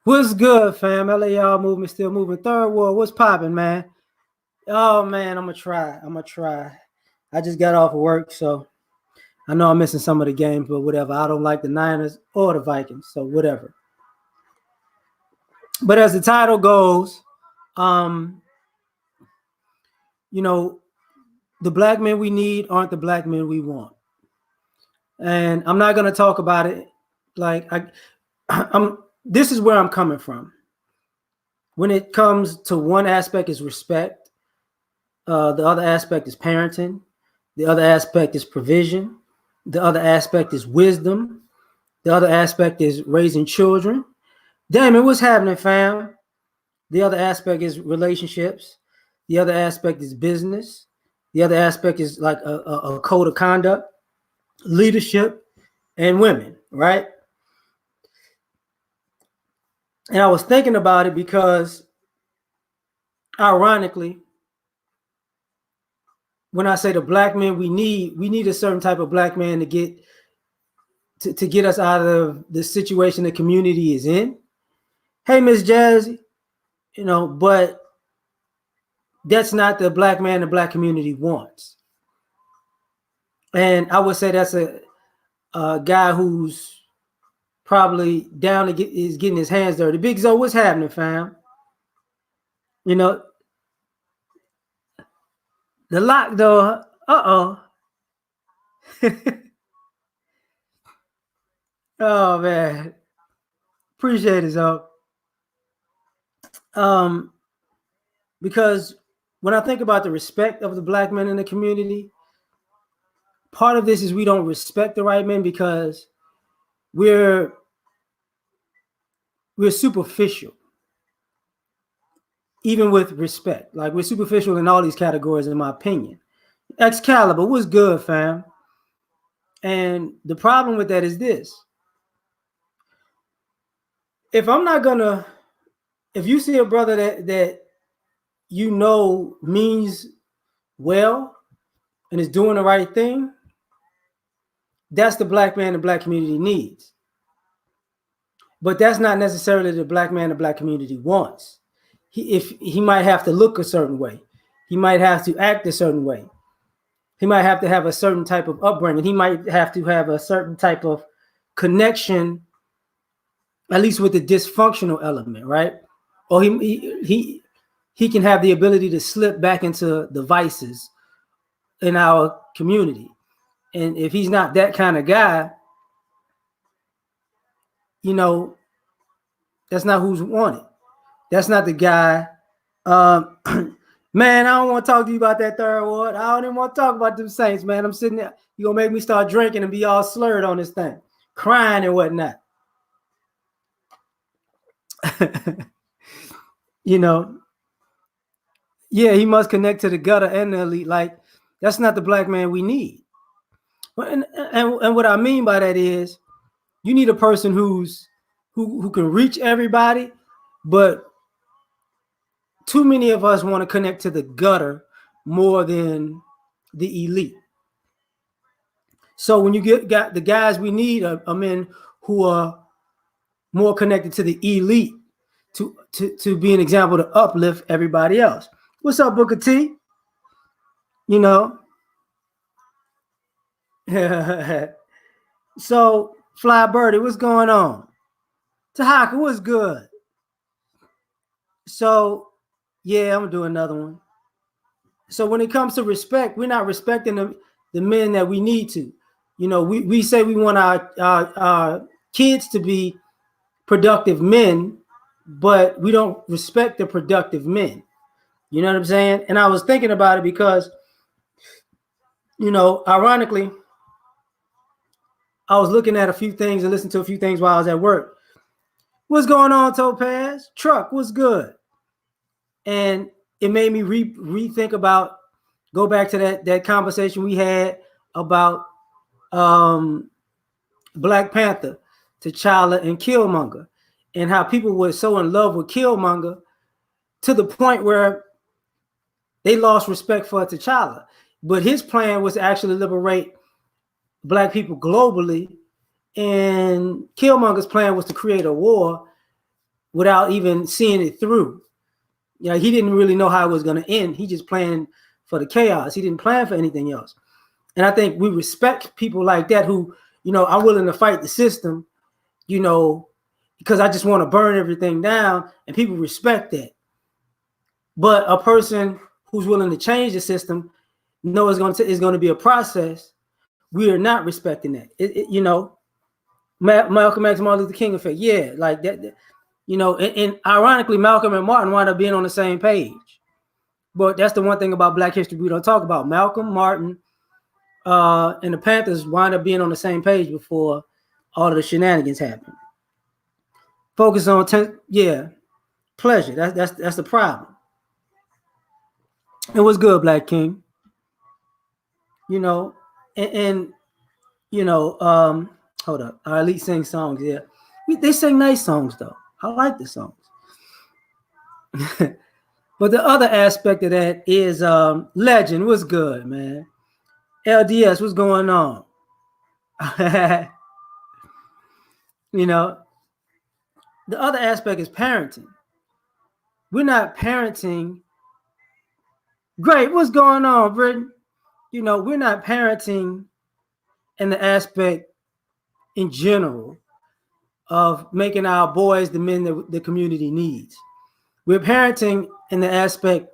What's good, fam? L.A.R movement still moving. Third world, what's popping, man? Oh man, I'm gonna try. I'm gonna try. I just got off of work, so I know I'm missing some of the games, but whatever. I don't like the Niners or the Vikings, so whatever. But as the title goes, um, you know, the black men we need aren't the black men we want, and I'm not gonna talk about it like I'm. This is where I'm coming from. When it comes to one aspect is respect, the other aspect is parenting. The other aspect is provision. The other aspect is wisdom. The other aspect is raising children. Damn it, what's happening, fam? The other aspect is relationships. The other aspect is business. The other aspect is like a code of conduct, leadership, and women, right? And I was thinking about it because, ironically, when I say the black men we need a certain type of black man to get us out of the situation the community is in. Hey, Miss Jazzy, but that's not the black man the black community wants. And I would say that's a guy who's probably down to is getting his hands dirty. Big Zo, what's happening, fam? You know, the lock door. Oh man, appreciate it, Zo. Um, because when I think about the respect of the black men in the community, part of this is we don't respect the right men because we're superficial, even with respect. Like, we're superficial in all these categories, in my opinion. Excalibur, what's good, fam? And the problem with that is this: if you see a brother that means well and is doing the right thing, that's the black man the black community needs. But that's not necessarily the black man the black community wants. He might have to look a certain way. He might have to act a certain way. He might have to have a certain type of upbringing. He might have to have a certain type of connection, at least with the dysfunctional element, right? Or he can have the ability to slip back into the vices in our community. And if he's not that kind of guy, that's not who's wanted. That's not the guy. Man, I don't want to talk to you about that third ward. I don't even want to talk about them Saints, man. I'm sitting there. You're going to make me start drinking and be all slurred on this thing, crying and whatnot. Yeah, he must connect to the gutter and the elite. Like, that's not the black man we need. And what I mean by that is, you need a person who can reach everybody, but too many of us want to connect to the gutter more than the elite. So when you got the guys we need are men who are more connected to the elite to be an example to uplift everybody else. What's up, Booker T? So, Fly Birdie, what's going on? Tahaka, what's good? So, yeah, I'm gonna do another one. So when it comes to respect, we're not respecting the men that we need to. We say we want our kids to be productive men, but we don't respect the productive men. You know what I'm saying? And I was thinking about it because, ironically, I was looking at a few things and listening to a few things while I was at work. What's going on, Topaz? Truck, what's good? And it made me rethink about, go back to that conversation we had about Black Panther, T'Challa, and Killmonger, and how people were so in love with Killmonger to the point where they lost respect for T'Challa. But his plan was to actually liberate Black people globally, and Killmonger's plan was to create a war without even seeing it through. He didn't really know how it was going to end. He just planned for the chaos. He didn't plan for anything else. And I think we respect people like that who, I'm willing to fight the system, because I just want to burn everything down, and people respect that. But a person who's willing to change the system knows it's going to be a process. We are not respecting that. Malcolm X, Martin Luther King effect. Yeah, like that. And ironically, Malcolm and Martin wound up being on the same page. But that's the one thing about Black history we don't talk about. Malcolm, Martin, and the Panthers wind up being on the same page before all of the shenanigans happened. Focus on pleasure. That's the problem. It was good, Black King. And hold up. Our elite sing songs. Yeah, they sing nice songs though. I like the songs. But the other aspect of that is Legend was good, man. LDS, what's going on? The other aspect is parenting. We're not parenting. Great, what's going on, Britain? We're not parenting in the aspect in general of making our boys the men that the community needs. We're parenting in the aspect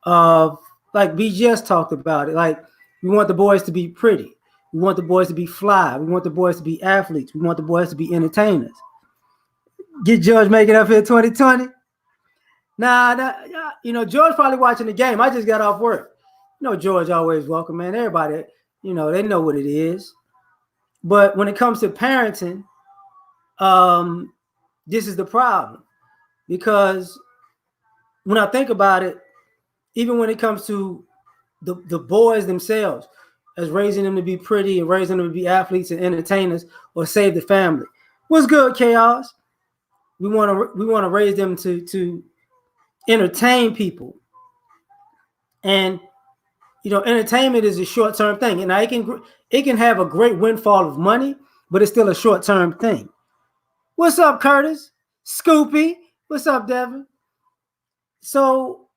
of, like BGS talked about it, like we want the boys to be pretty. We want the boys to be fly. We want the boys to be athletes. We want the boys to be entertainers. Get George making up here 2020? Nah, George probably watching the game. I just got off work. George always welcome, man. Everybody, they know what it is. But when it comes to parenting, this is the problem. Because when I think about it, even when it comes to the boys themselves, as raising them to be pretty and raising them to be athletes and entertainers or save the family. What's good, Chaos? We want to raise them to entertain people. And entertainment is a short-term thing. And it can have a great windfall of money, but it's still a short-term thing. What's up, Curtis? Scoopy? What's up, Devin? So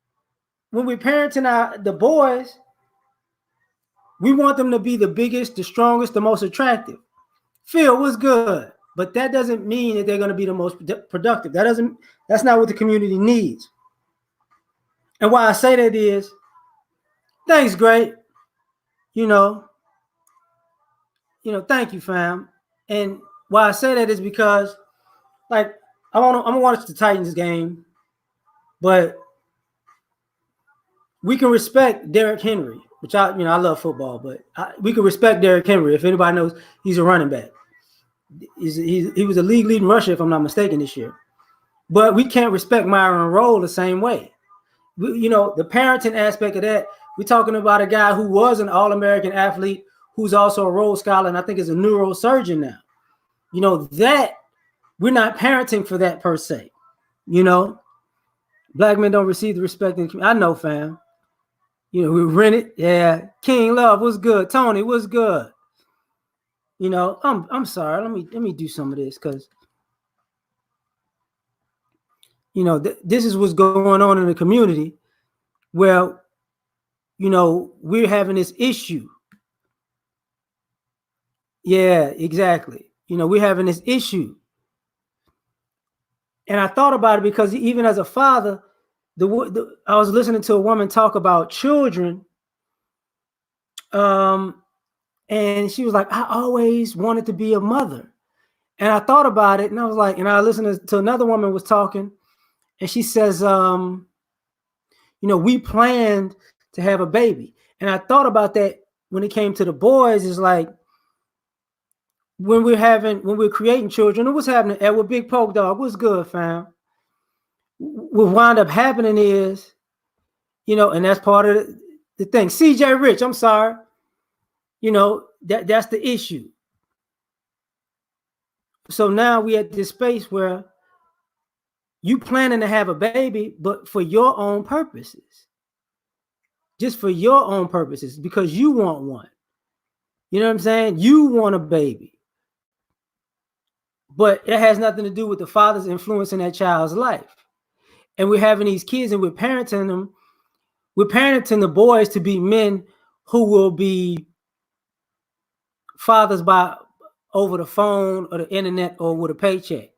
when we're parenting the boys, we want them to be the biggest, the strongest, the most attractive. Phil, what's good? But that doesn't mean that they're going to be the most productive. That's not what the community needs. And why I say that is, thanks, great. Thank you, fam. And why I say that is because, like, I'm gonna watch the Titans game, but we can respect Derrick Henry, which I love football, but we can respect Derrick Henry. If anybody knows, he's a running back. He was a league leading rusher, if I'm not mistaken, this year. But we can't respect Myron Rolle the same way. The parenting aspect of that, we're talking about a guy who was an All-American athlete, who's also a Rhodes Scholar, and I think is a neurosurgeon now. That we're not parenting for that per se. Black men don't receive the respect in the community. I know, fam. We rent it. Yeah. King Love, what's good? Tony, what's good? I'm sorry. Let me do some of this because this is what's going on in the community where we're having this issue. Yeah, exactly. We're having this issue. And I thought about it because even as a father, I was listening to a woman talk about children. And she was like, I always wanted to be a mother. And I thought about it and I was like, and I listened to another woman was talking and she says, we planned to have a baby. And I thought about that when it came to the boys, is like, when we're creating children, what's happening? Edward Big Poke Dog, what's good, fam? What wind up happening is, and that's part of the thing. CJ Rich, I'm sorry. That's the issue. So now we at this space where you planning to have a baby, but for your own purposes. Just for your own purposes, because you want one. You know what I'm saying? You want a baby. but it has nothing to do with the father's influence in that child's life. And we're having these kids and we're parenting them. We're parenting the boys to be men who will be fathers by over the phone or the internet or with a paycheck.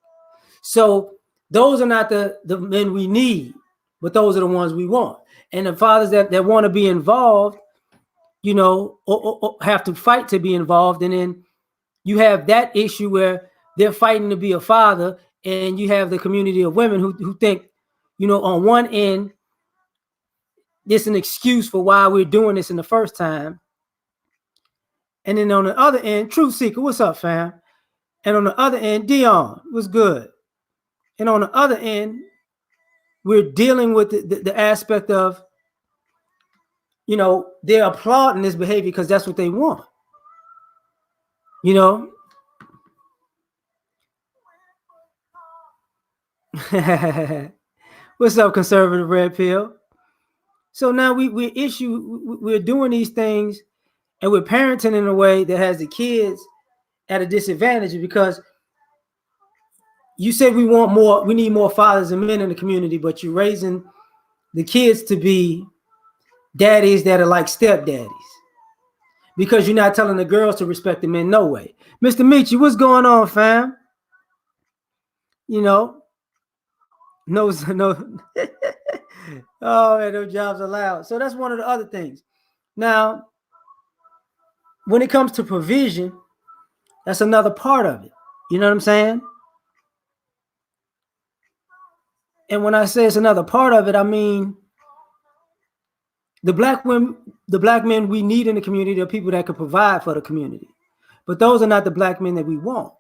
So those are not the men we need, but those are the ones we want. And the fathers that want to be involved, or have to fight to be involved. And then you have that issue where they're fighting to be a father, and you have the community of women who think, on one end, it's an excuse for why we're doing this in the first time. And then on the other end, Truth Seeker, what's up, fam? And on the other end, Dion, what's good? And on the other end, we're dealing with the aspect of, they're applauding this behavior because that's what they want. What's up, conservative red pill? So now we're doing these things, and we're parenting in a way that has the kids at a disadvantage, because you said we need more fathers and men in the community, but you're raising the kids to be daddies that are like stepdaddies, because you're not telling the girls to respect the men. No way. Mr. Michi, what's going on, fam? No. Oh, man, no jobs allowed. So that's one of the other things. Now, when it comes to provision, that's another part of it. You know what I'm saying? And when I say it's another part of it, I mean the black men we need in the community are people that can provide for the community. But those are not the black men that we want.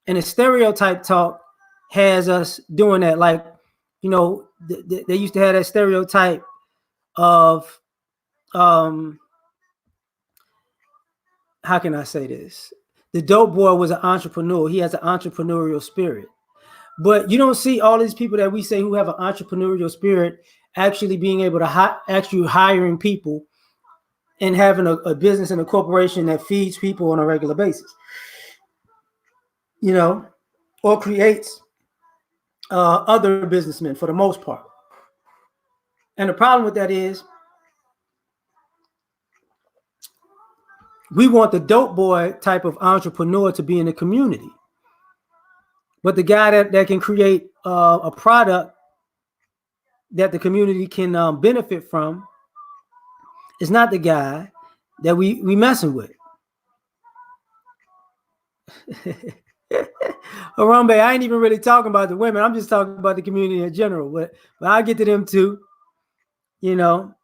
And the stereotype talk has us doing that. Like, they used to have that stereotype of, how can I say this? The dope boy was an entrepreneur. He has an entrepreneurial spirit. But you don't see all these people that we say who have an entrepreneurial spirit actually being able to actually hiring people and having a business and a corporation that feeds people on a regular basis, or creates other businessmen for the most part. And the problem with that is we want the dope boy type of entrepreneur to be in the community. But the guy that can create a product that the community can benefit from is not the guy that we messing with. Harambe, I ain't even really talking about the women. I'm just talking about the community in general. But I'll get to them too. So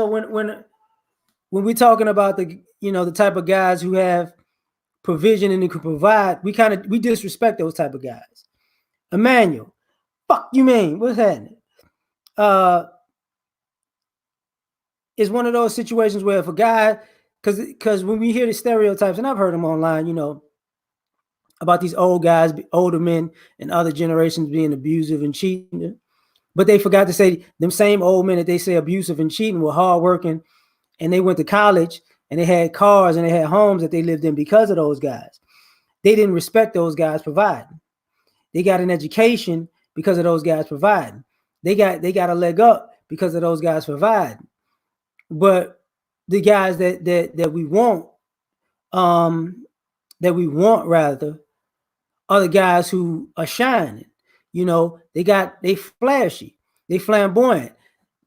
when we're talking about the type of guys who have provision and who can provide, we disrespect those type of guys. Emmanuel, fuck you mean? What's happening? It's one of those situations where if a guy, because when we hear the stereotypes, and I've heard them online, about these old guys, older men and other generations being abusive and cheating, but they forgot to say them same old men that they say abusive and cheating were hardworking, and they went to college and they had cars and they had homes that they lived in because of those guys. They didn't respect those guys providing. They got an education because of those guys providing. They got a leg up because of those guys providing. But the guys that we want, rather, are the guys who are shining. They flashy, they flamboyant,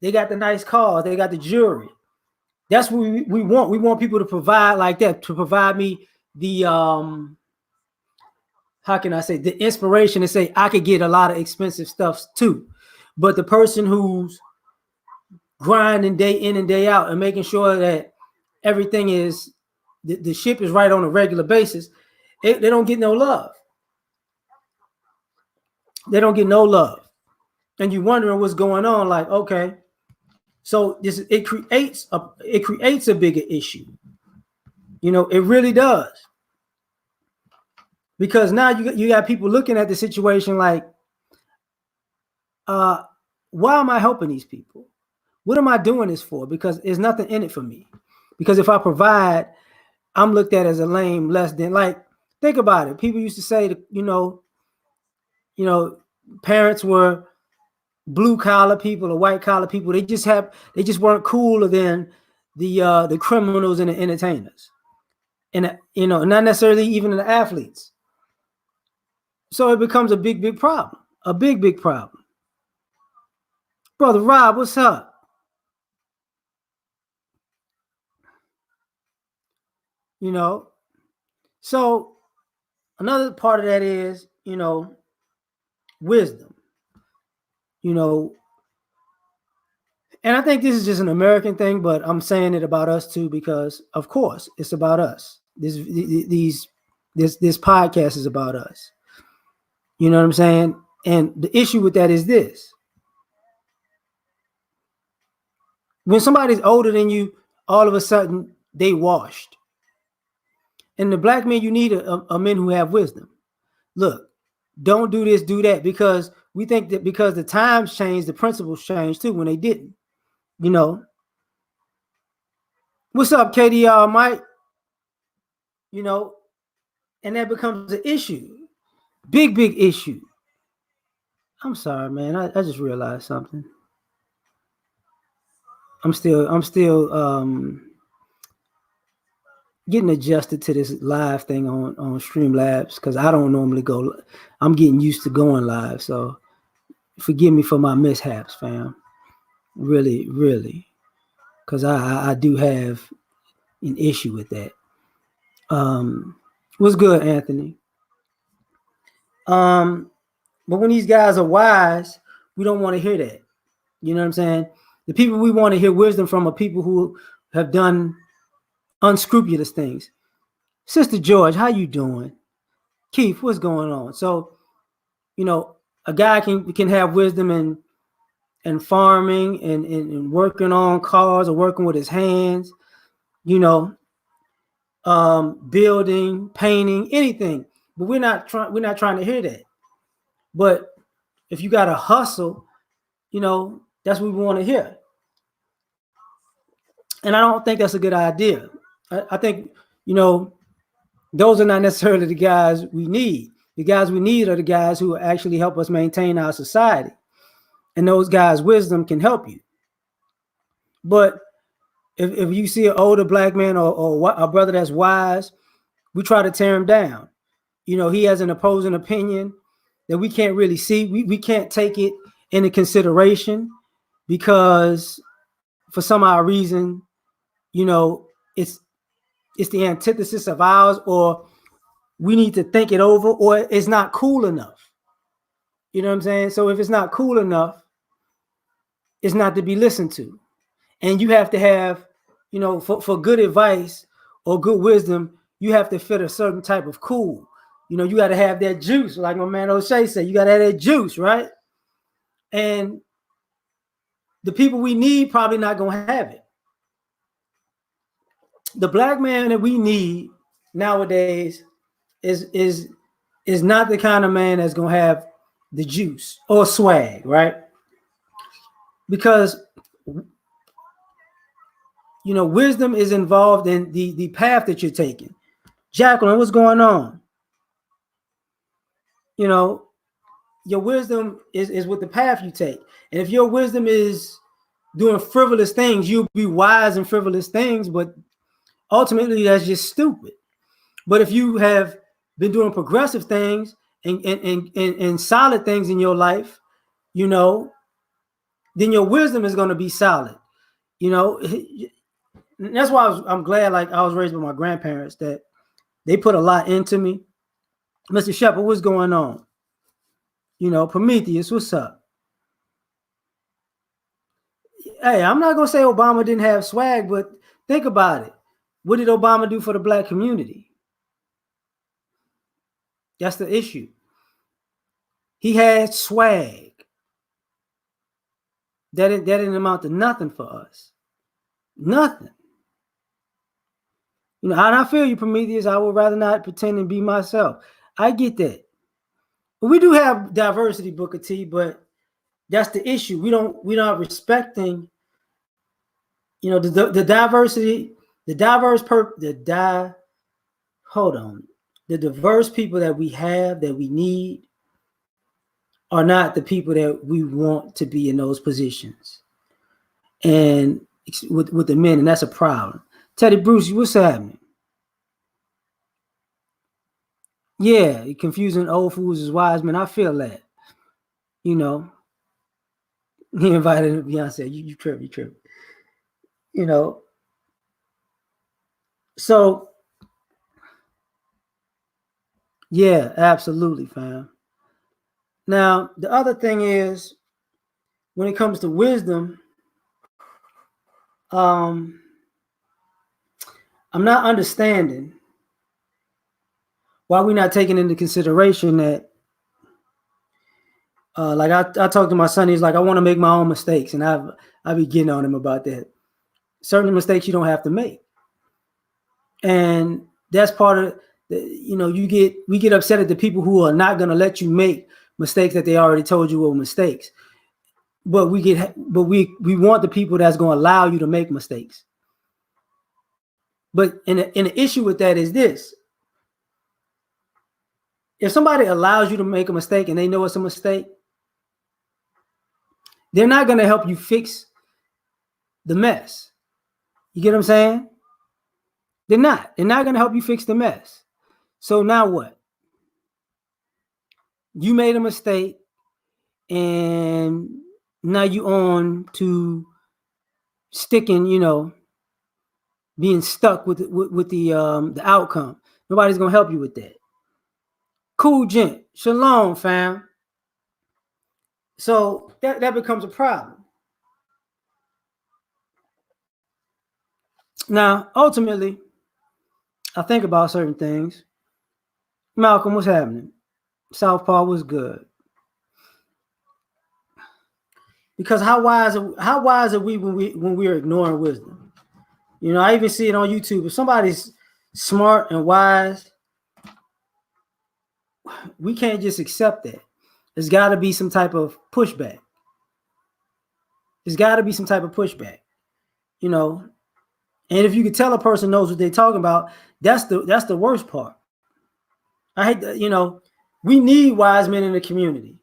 they got the nice cars, they got the jewelry. That's what we want. We want people to provide like that, to provide me the how can I say, the inspiration to say I could get a lot of expensive stuff too. But the person who's grinding day in and day out and making sure that everything is, the ship is right on a regular basis, they don't get no love. They don't get no love. And you're wondering what's going on. Like, okay, so it creates a bigger issue. It really does. Because now you got people looking at the situation like, why am I helping these people? What am I doing this for? Because there's nothing in it for me. Because if I provide, I'm looked at as a lame, less than, like, Think about it. People used to say that, parents were blue collar people or white collar people. They just weren't cooler than the criminals and the entertainers, and not necessarily even the athletes. So it becomes a big problem, a big problem. Brother Rob, what's up? You know, so another part of that is wisdom. You know, and I think this is just an American thing, but I'm saying it about us too because, of course, it's about us. This podcast is about us. You know what I'm saying? And the issue with that is this: when somebody's older than you, all of a sudden they washed. And the black men, you need a men who have wisdom. Look, don't do this, do that, because we think that because the times changed, the principles changed too when they didn't. You know, what's up, KDR, Mike? You know, and that becomes an issue, big issue. I'm sorry, man. I just realized something. I'm still getting adjusted to this live thing on Streamlabs because I don't normally go. I'm getting used to going live, so forgive me for my mishaps, fam. Really, because I do have an issue with that. What's good, Anthony? But when these guys are wise, we don't want to hear that. You know what I'm saying? The people we want to hear wisdom from are people who have done unscrupulous things. Sister George, how you doing? Keith, what's going on? So, a guy can have wisdom and farming and working on cars or working with his hands, building, painting, anything. But we're not trying to hear that. But if you got to hustle, that's what we want to hear. And I don't think that's a good idea. I think, those are not necessarily the guys we need. The guys we need are the guys who actually help us maintain our society. And those guys' wisdom can help you. But if you see an older black man or a brother that's wise, we try to tear him down. He has an opposing opinion that we can't really see. We can't take it into consideration because for some odd reason, it's the antithesis of ours, or we need to think it over, or it's not cool enough. You know what I'm saying? So if it's not cool enough, it's not to be listened to. And you have to have, for good advice or good wisdom, you have to fit a certain type of cool. You got to have that juice, like my man O'Shea said. You got to have that juice, right? And the people we need probably not going to have it. The black man that we need nowadays is not the kind of man that's going to have the juice or swag, right? Because wisdom is involved in the path that you're taking. Jacqueline, what's going on? Your wisdom is with the path you take. And if your wisdom is doing frivolous things, you'll be wise in frivolous things, but ultimately that's just stupid. But if you have been doing progressive things and solid things in your life, then your wisdom is going to be solid. That's why I'm glad, like I was raised by my grandparents, that they put a lot into me. Mr. Shepard, what's going on? Prometheus, what's up? Hey, I'm not going to say Obama didn't have swag, but think about it. What did Obama do for the black community? That's the issue. He had swag. That didn't amount to nothing for us. Nothing. And I feel you, Prometheus. I would rather not pretend and be myself. I get that. But we do have diversity, Booker T, but that's the issue. We're not respecting, the diversity, hold on. the diverse people that we have, that we need, are not the people that we want to be in those positions. And with the men, and that's a problem. Teddy Bruce, what's happening? Yeah, confusing old fools as wise men. I feel that. You know, he invited Beyonce. You trip, you trip. You know, so yeah, absolutely, fam. Now, the other thing is, when it comes to wisdom, um, I'm not understanding why we're not taking into consideration that, like I talked to my son, he's like, I want to make my own mistakes, and I be getting on him about that. Certain mistakes you don't have to make, and that's part of we get upset at the people who are not going to let you make mistakes that they already told you were mistakes. But we want the people that's going to allow you to make mistakes. But in an issue with that is this: if somebody allows you to make a mistake and they know it's a mistake, they're not going to help you fix the mess. You get what I'm saying? They're not. They're not going to help you fix the mess. So now what? You made a mistake, and now you on to sticking, being stuck with the outcome. Nobody's gonna help you with that. Cool, gent. Shalom, fam. So that becomes a problem. Now, ultimately, I think about certain things. Malcolm, what's happening? Southpaw was good. Because how wise are we when we're ignoring wisdom? I even see it on YouTube. If somebody's smart and wise, we can't just accept that. There's got to be some type of pushback. There's got to be some type of pushback, And if you could tell a person knows what they're talking about, that's the worst part. I hate that, we need wise men in the community.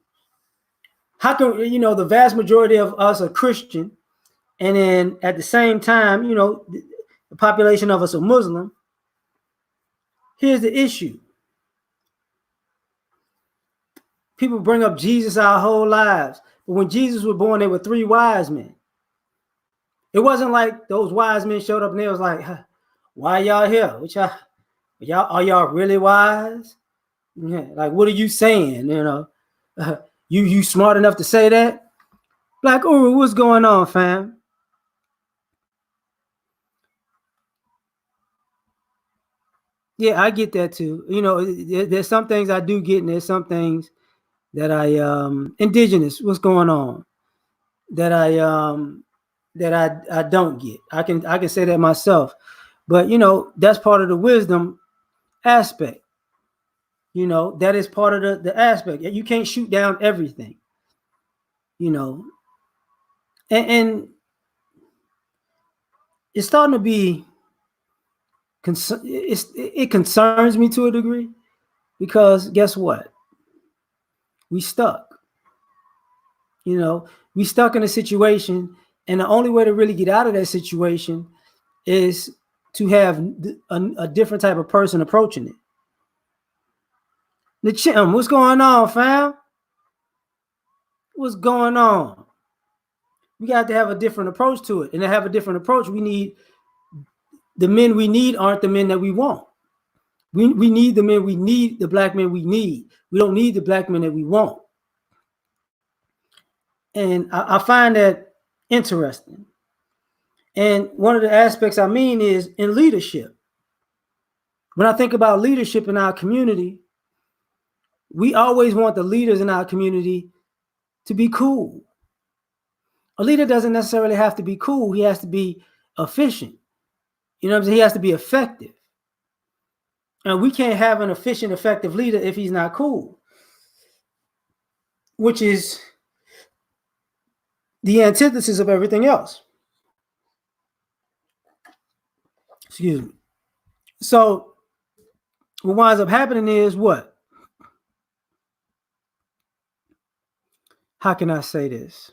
How can, the vast majority of us are Christian, and then at the same time, the population of us are Muslim. Here's the issue. People bring up Jesus our whole lives. But when Jesus was born, there were 3 wise men. It wasn't like those wise men showed up and they was like, why y'all here? Are y'all really wise? Yeah, like, what are you saying? You smart enough to say that? Black Uru, what's going on, fam? Yeah, I get that too. There's some things I do get, and there's some things that I indigenous. What's going on? That I don't get. I can say that myself, but that's part of the wisdom aspect. That is part of the aspect. You can't shoot down everything. And it's starting to be. It concerns me to a degree, because guess what? We stuck. We stuck in a situation, and the only way to really get out of that situation is to have a different type of person approaching it. The Chim, what's going on, fam? What's going on? We got to have a different approach to it, and to have a different approach, we need the men we need aren't the men that we want. We need the men we need, the black men we need. We don't need the black men that we want. And I find that interesting. And one of the aspects I mean is in leadership. When I think about leadership in our community, we always want the leaders in our community to be cool. A leader doesn't necessarily have to be cool. He has to be efficient. You know what I'm saying? He has to be effective. And we can't have an efficient, effective leader if he's not cool, which is the antithesis of everything else. Excuse me. So What winds up happening is what? How can I say this?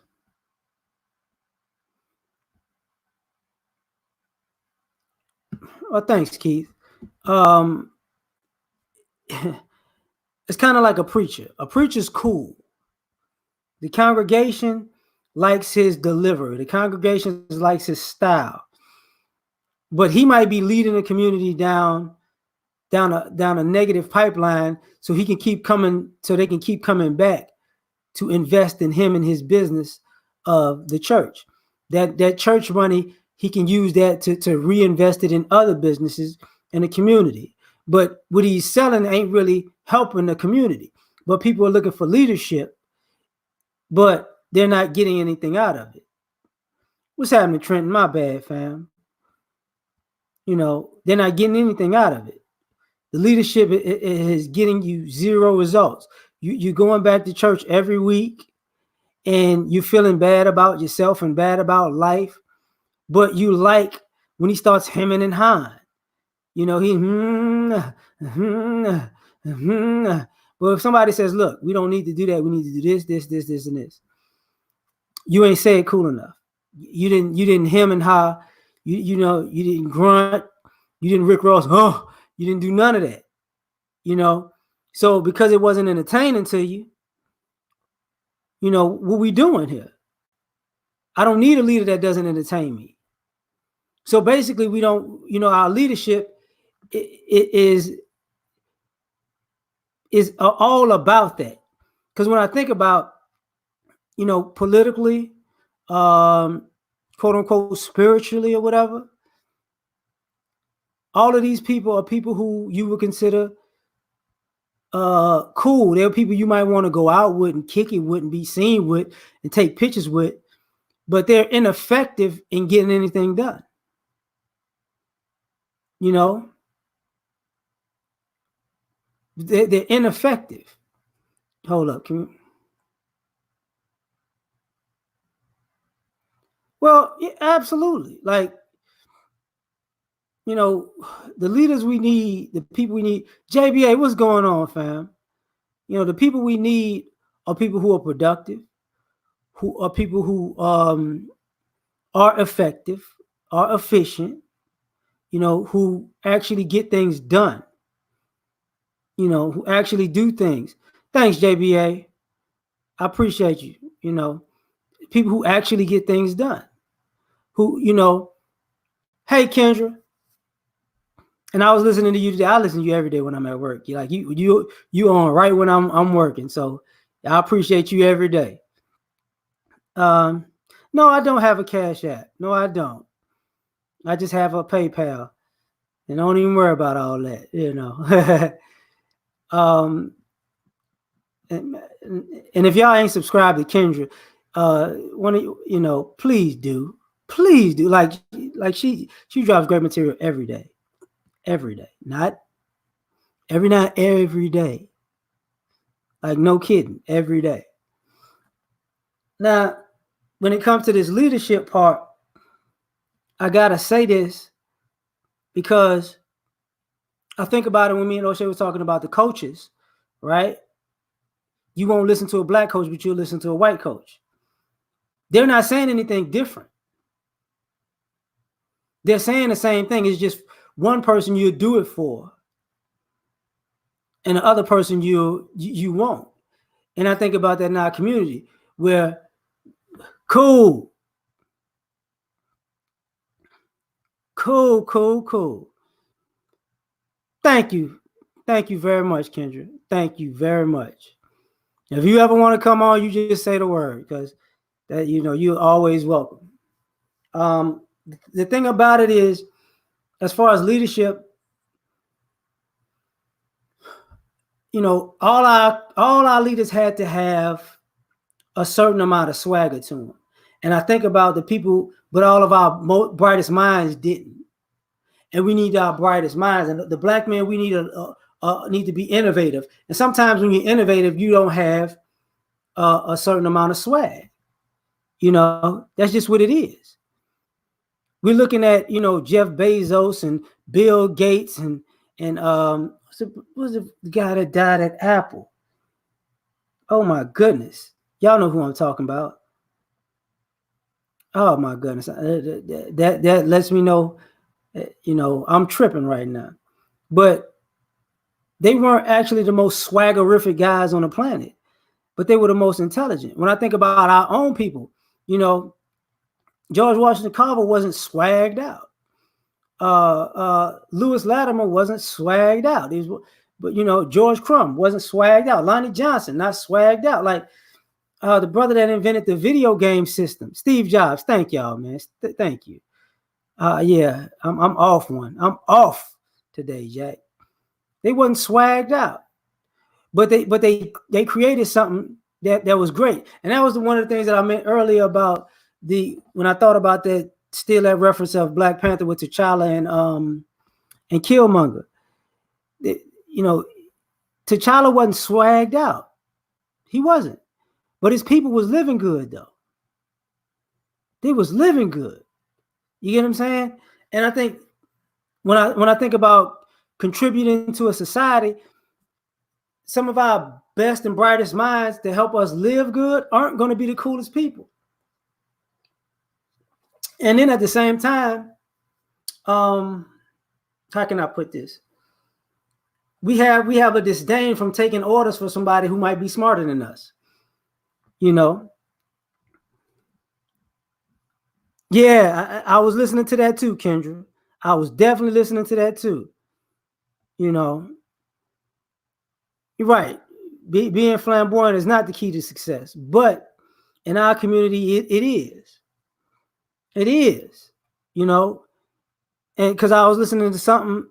Oh, thanks, Keith. Um, it's kind of like a preacher. A preacher's cool. The congregation likes his delivery. The congregation likes his style. But he might be leading the community down a negative pipeline so he can keep coming so they can keep coming back to invest in him and his business of the church. That church money, he can use that to reinvest it in other businesses in the community. But what he's selling ain't really helping the community. But people are looking for leadership, but they're not getting anything out of it. What's happening, Trenton? My bad, fam. They're not getting anything out of it. The leadership is getting you zero results. You're going back to church every week and you're feeling bad about yourself and bad about life, but you like when he starts hemming and hawing. But if somebody says, look, we don't need to do that. We need to do this, and this. You ain't say it cool enough. You didn't hem and haw. You didn't grunt. You didn't Rick Ross. Oh, you didn't do none of that. So because it wasn't entertaining to you, what we doing here? I don't need a leader that doesn't entertain me. So basically, we don't, our leadership is all about that. Because when I think about, politically, quote unquote, spiritually or whatever, all of these people are people who you would consider cool. They're people you might want to go out with and kick it with and be seen with and take pictures with, but they're ineffective in getting anything done. They're ineffective. Hold up, well, yeah, absolutely. Like, the leaders we need, the people we need. JBA, what's going on, fam? The people we need are people who are productive, who are people who are effective, are efficient, who actually get things done, who actually do things. Thanks, JBA. I appreciate you. People who actually get things done. Who, hey, Kendra. And I was listening to you today. I listen to you every day when I'm at work. You like you on right when I'm working. So I appreciate you every day. No, I don't have a Cash App. No, I don't. I just have a PayPal. And don't even worry about all that, and if y'all ain't subscribed to Kendra, please do. Please do. Like she drops great material every day. Every day. Not every day. Like, no kidding, every day. Now, when it comes to this leadership part, I gotta say this because I think about it when me and O'Shea was talking about the coaches, right? You won't listen to a black coach, but you'll listen to a white coach. They're not saying anything different. They're saying the same thing. It's just one person you'll do it for, and the other person you won't. And I think about that in our community where, cool. Thank you. Thank you very much, Kendra. Thank you very much. If you ever want to come on, you just say the word, because that you're always welcome. The thing about it is, as far as leadership, all our leaders had to have a certain amount of swagger to them. And I think about the people, but all of our brightest minds didn't. And we need our brightest minds. And the black men, we need need to be innovative. And sometimes when you're innovative, you don't have a certain amount of swag. That's just what it is. We're looking at Jeff Bezos and Bill Gates and was the guy that died at Apple? Oh my goodness. Y'all know who I'm talking about. Oh my goodness. That lets me know, I'm tripping right now. But they weren't actually the most swaggerific guys on the planet, but they were the most intelligent. When I think about our own people, George Washington Carver wasn't swagged out. Lewis Latimer wasn't swagged out. But George Crumb wasn't swagged out. Lonnie Johnson not swagged out. Like the brother that invented the video game system, Steve Jobs. Thank y'all, man. Thank you. Yeah, I'm off one. I'm off today, Jack. They wasn't swagged out, but they created something that was great, and that was one of the things that I meant earlier about when I thought about that. Still, that reference of Black Panther with T'Challa and Killmonger. T'Challa wasn't swagged out. He wasn't, but his people was living good though. They was living good. You get what I'm saying? And I think when I think about contributing to a society, some of our best and brightest minds to help us live good aren't going to be the coolest people. And then at the same time, how can I put this? We have a disdain from taking orders for somebody who might be smarter than us. Yeah, I was listening to that too, Kendra. I was definitely listening to that too. You're right. Being flamboyant is not the key to success, but in our community, it is. It is. And because I was listening to something,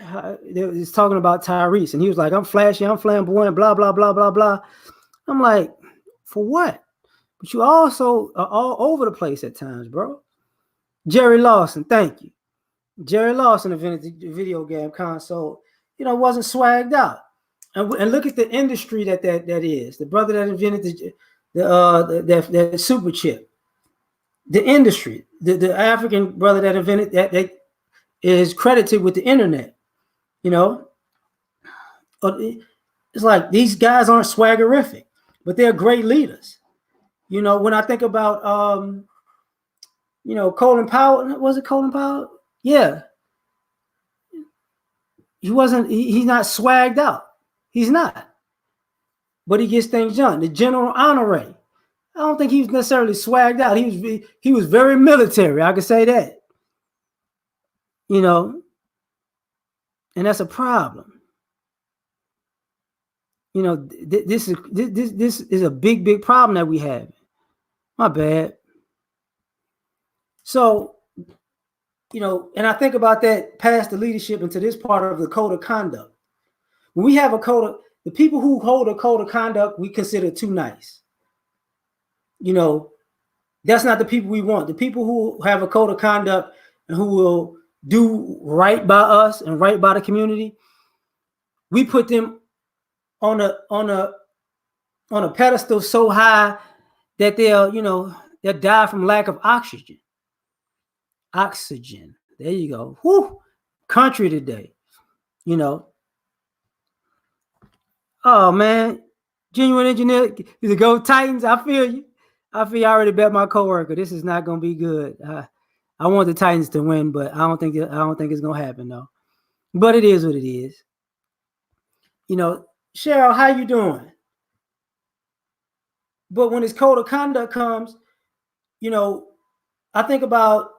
it's talking about Tyrese, and he was like, "I'm flashy, I'm flamboyant, blah blah blah blah blah." I'm like, for what? But you also are all over the place at times, bro. Jerry Lawson, thank you. Jerry Lawson invented the video game console. Wasn't swagged out. And look at the industry that is. The brother that invented the super chip. The industry, the African brother that invented that is credited with the internet. It's like these guys aren't swaggerific, but they're great leaders. When I think about Colin Powell, was it Colin Powell? Yeah. He's not swagged out. He's not. But he gets things done. The General Honore. I don't think he was necessarily swagged out. He was very military. I could say that. And that's a problem. This is a big problem that we have. My bad. So, and I think about that past the leadership into this part of the code of conduct. When we have a code of, the people who hold a code of conduct, we consider too nice. That's not the people we want. The people who have a code of conduct and who will do right by us and right by the community, we put them on a pedestal so high that they'll die from lack of oxygen. Oxygen. There you go. Whew. Country today. Oh man, genuine engineer. You go Titans. I feel you. I already bet my coworker. This is not going to be good. I want the Titans to win, but I don't think it's going to happen though. But it is what it is. Cheryl, how you doing? But when this code of conduct comes, I think about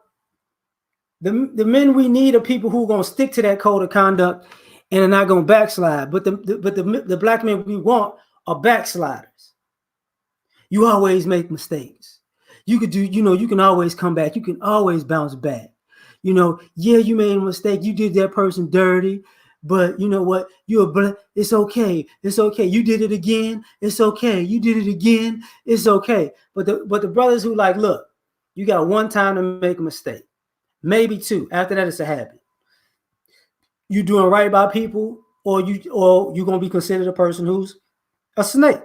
the men we need are people who are going to stick to that code of conduct and are not going to backslide. But the black men we want are backsliders. You always make mistakes. You could do, you can always come back. You can always bounce back. Yeah, you made a mistake. You did that person dirty, but you know what? It's okay. It's okay. You did it again. It's okay. You did it again. It's okay. But the brothers who like, look, you got one time to make a mistake, maybe two. After that, it's a habit. You doing right by people, or you're gonna be considered a person who's a snake.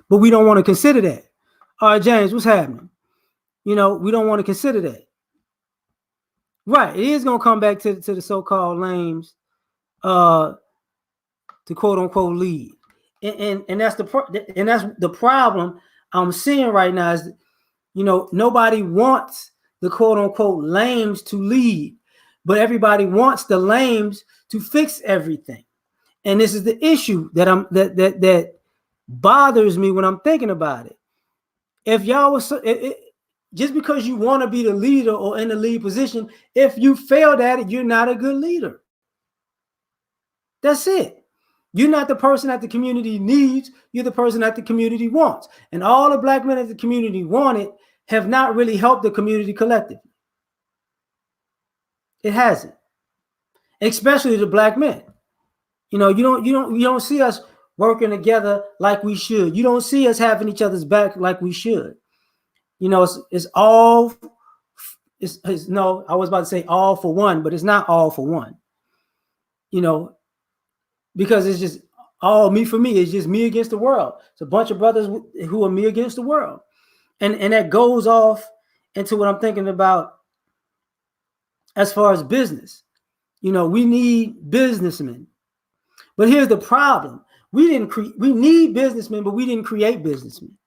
But we don't want to consider that. All right, James, what's happening? We don't want to consider that. Right. It is gonna come back to the so-called lames, uh, to quote unquote lead. And that's the problem I'm seeing right now is, nobody wants the quote unquote lames to lead, but everybody wants the lames to fix everything. And this is the issue that bothers me when I'm thinking about it. If y'all was just because you want to be the leader or in the lead position, if you failed at it, you're not a good leader. That's it. You're not the person that the community needs. You're the person that the community wants. And all the black men that the community wanted have not really helped the community collectively. It hasn't, especially the black men. You don't see us working together like we should. You don't see us having each other's back like we should. It's all. It's no. I was about to say all for one, but it's not all for one. Because it's just all me for me. It's just me against the world. It's a bunch of brothers who are me against the world, and that goes off into what I'm thinking about as far as business. We need businessmen, but here's the problem: we need businessmen, but we didn't create businessmen.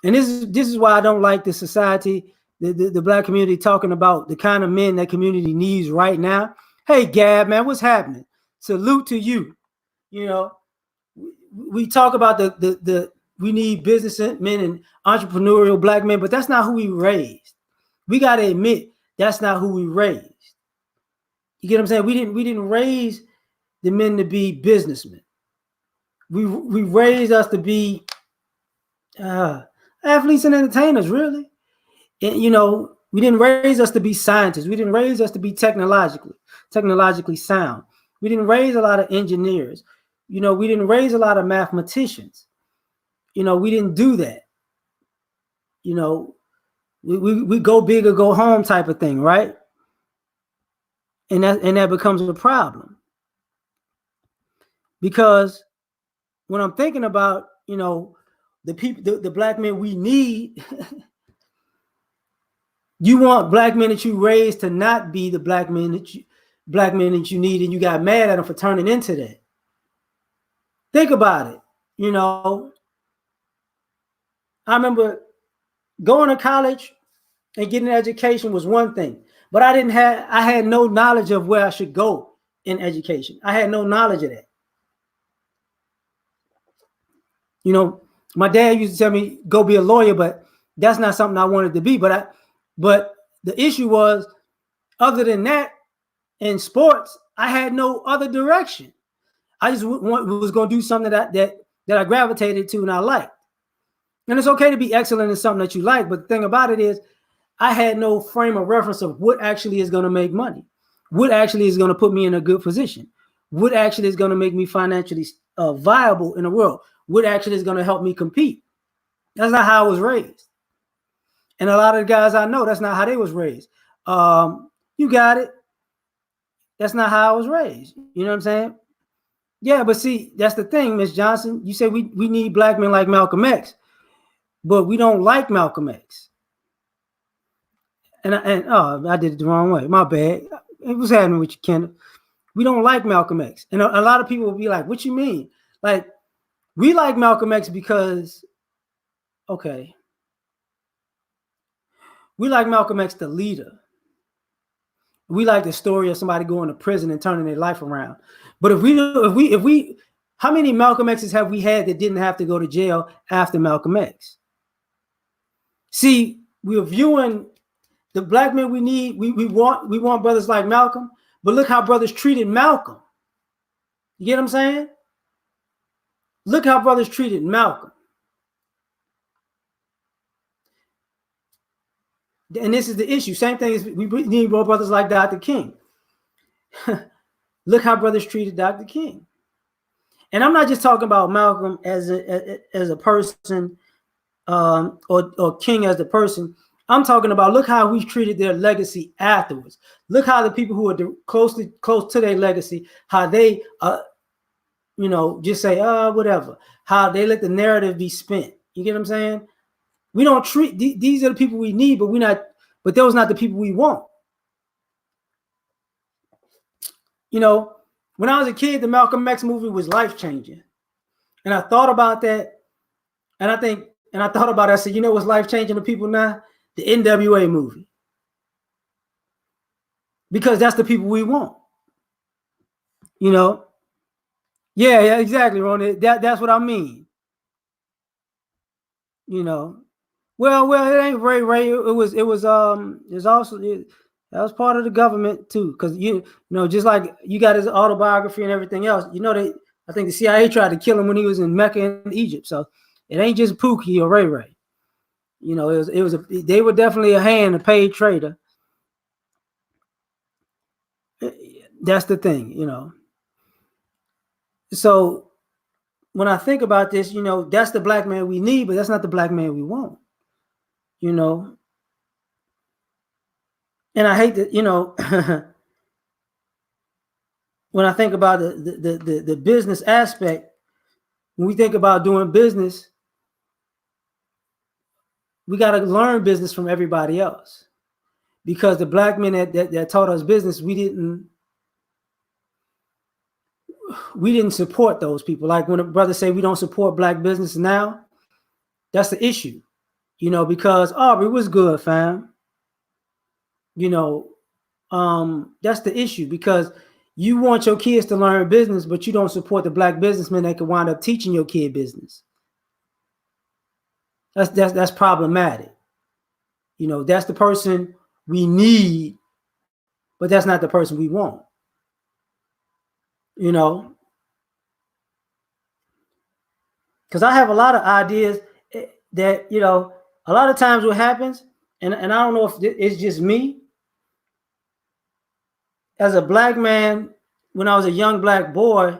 And this is why I don't like the society, the black community talking about the kind of men that community needs right now. Hey, Gab, man, what's happening? Salute to you. We talk about the we need businessmen and entrepreneurial black men, but that's not who we raised. We got to admit that's not who we raised. You get what I'm saying? We didn't raise the men to be businessmen. We raised us to be athletes and entertainers, really. And, we didn't raise us to be scientists. We didn't raise us to be technologically sound. We didn't raise a lot of engineers. We didn't raise a lot of mathematicians. We didn't do that. We go big or go home type of thing, right? And that becomes a problem. Because when I'm thinking about, the people, the black men we need, you want black men that you raised to not be the black men that you need, and you got mad at them for turning into that. Think about it. I remember going to college and getting an education was one thing, but I had no knowledge of where I should go in education. I had no knowledge of that. My dad used to tell me, go be a lawyer, but that's not something I wanted to be. But the issue was, other than that, in sports, I had no other direction. I just was going to do something that I gravitated to and I liked. And it's okay to be excellent in something that you like, but the thing about it is, I had no frame of reference of what actually is going to make money, what actually is going to put me in a good position, what actually is going to make me financially viable in the world, what actually is going to help me compete. That's not how I was raised. And a lot of the guys I know, that's not how they was raised. You got it. That's not how I was raised. You know what I'm saying? Yeah, but see, that's the thing, Miss Johnson. You say we need black men like Malcolm X, but we don't like Malcolm X. And I did it the wrong way. My bad. It was happening with you, Kendall. We don't like Malcolm X. And a lot of people will be like, what you mean? Like, we like Malcolm X because, okay, we like Malcolm X, the leader. We like the story of somebody going to prison and turning their life around. But if we, how many Malcolm X's have we had that didn't have to go to jail after Malcolm X? See, we're viewing the black men we need. We want brothers like Malcolm, but look how brothers treated Malcolm. You get what I'm saying? Look how brothers treated Malcolm. And this is the issue. Same thing as we need more brothers like Dr. King. Look how brothers treated Dr. King. And I'm not just talking about Malcolm as a person, or King as the person. I'm talking about, look how we treated their legacy afterwards. Look how the people who are close to their legacy, how they just say, whatever. How they let the narrative be spent. You get what I'm saying? We don't treat these are the people we need, but those are not the people we want. You know, when I was a kid, the Malcolm X movie was life changing, and I thought about that, and I thought about it. I said, you know what's life changing to people now? The NWA movie, because that's the people we want. You know, yeah, exactly, Ron. That's what I mean. You know, well, it ain't Ray. It was also that was part of the government too, because you know, just like you got his autobiography and everything else. You know, I think the CIA tried to kill him when he was in Mecca and Egypt. So it ain't just Pookie or Ray. You know, they were definitely a paid trader. That's the thing, you know. So when I think about this, you know, that's the black man we need, but that's not the black man we want. You know, and I hate that, you know, when I think about the business aspect, when we think about doing business, we got to learn business from everybody else, because the black men that taught us business, we didn't support those people. Like when a brother say we don't support black business now, that's the issue, you know, because Aubrey was good, fam. You know, that's the issue, because you want your kids to learn business, but you don't support the black businessmen that could wind up teaching your kid business. That's problematic. You know, that's the person we need, but that's not the person we want. You know, because I have a lot of ideas that, you know, a lot of times what happens, and I don't know if it's just me, as a black man, when I was a young black boy,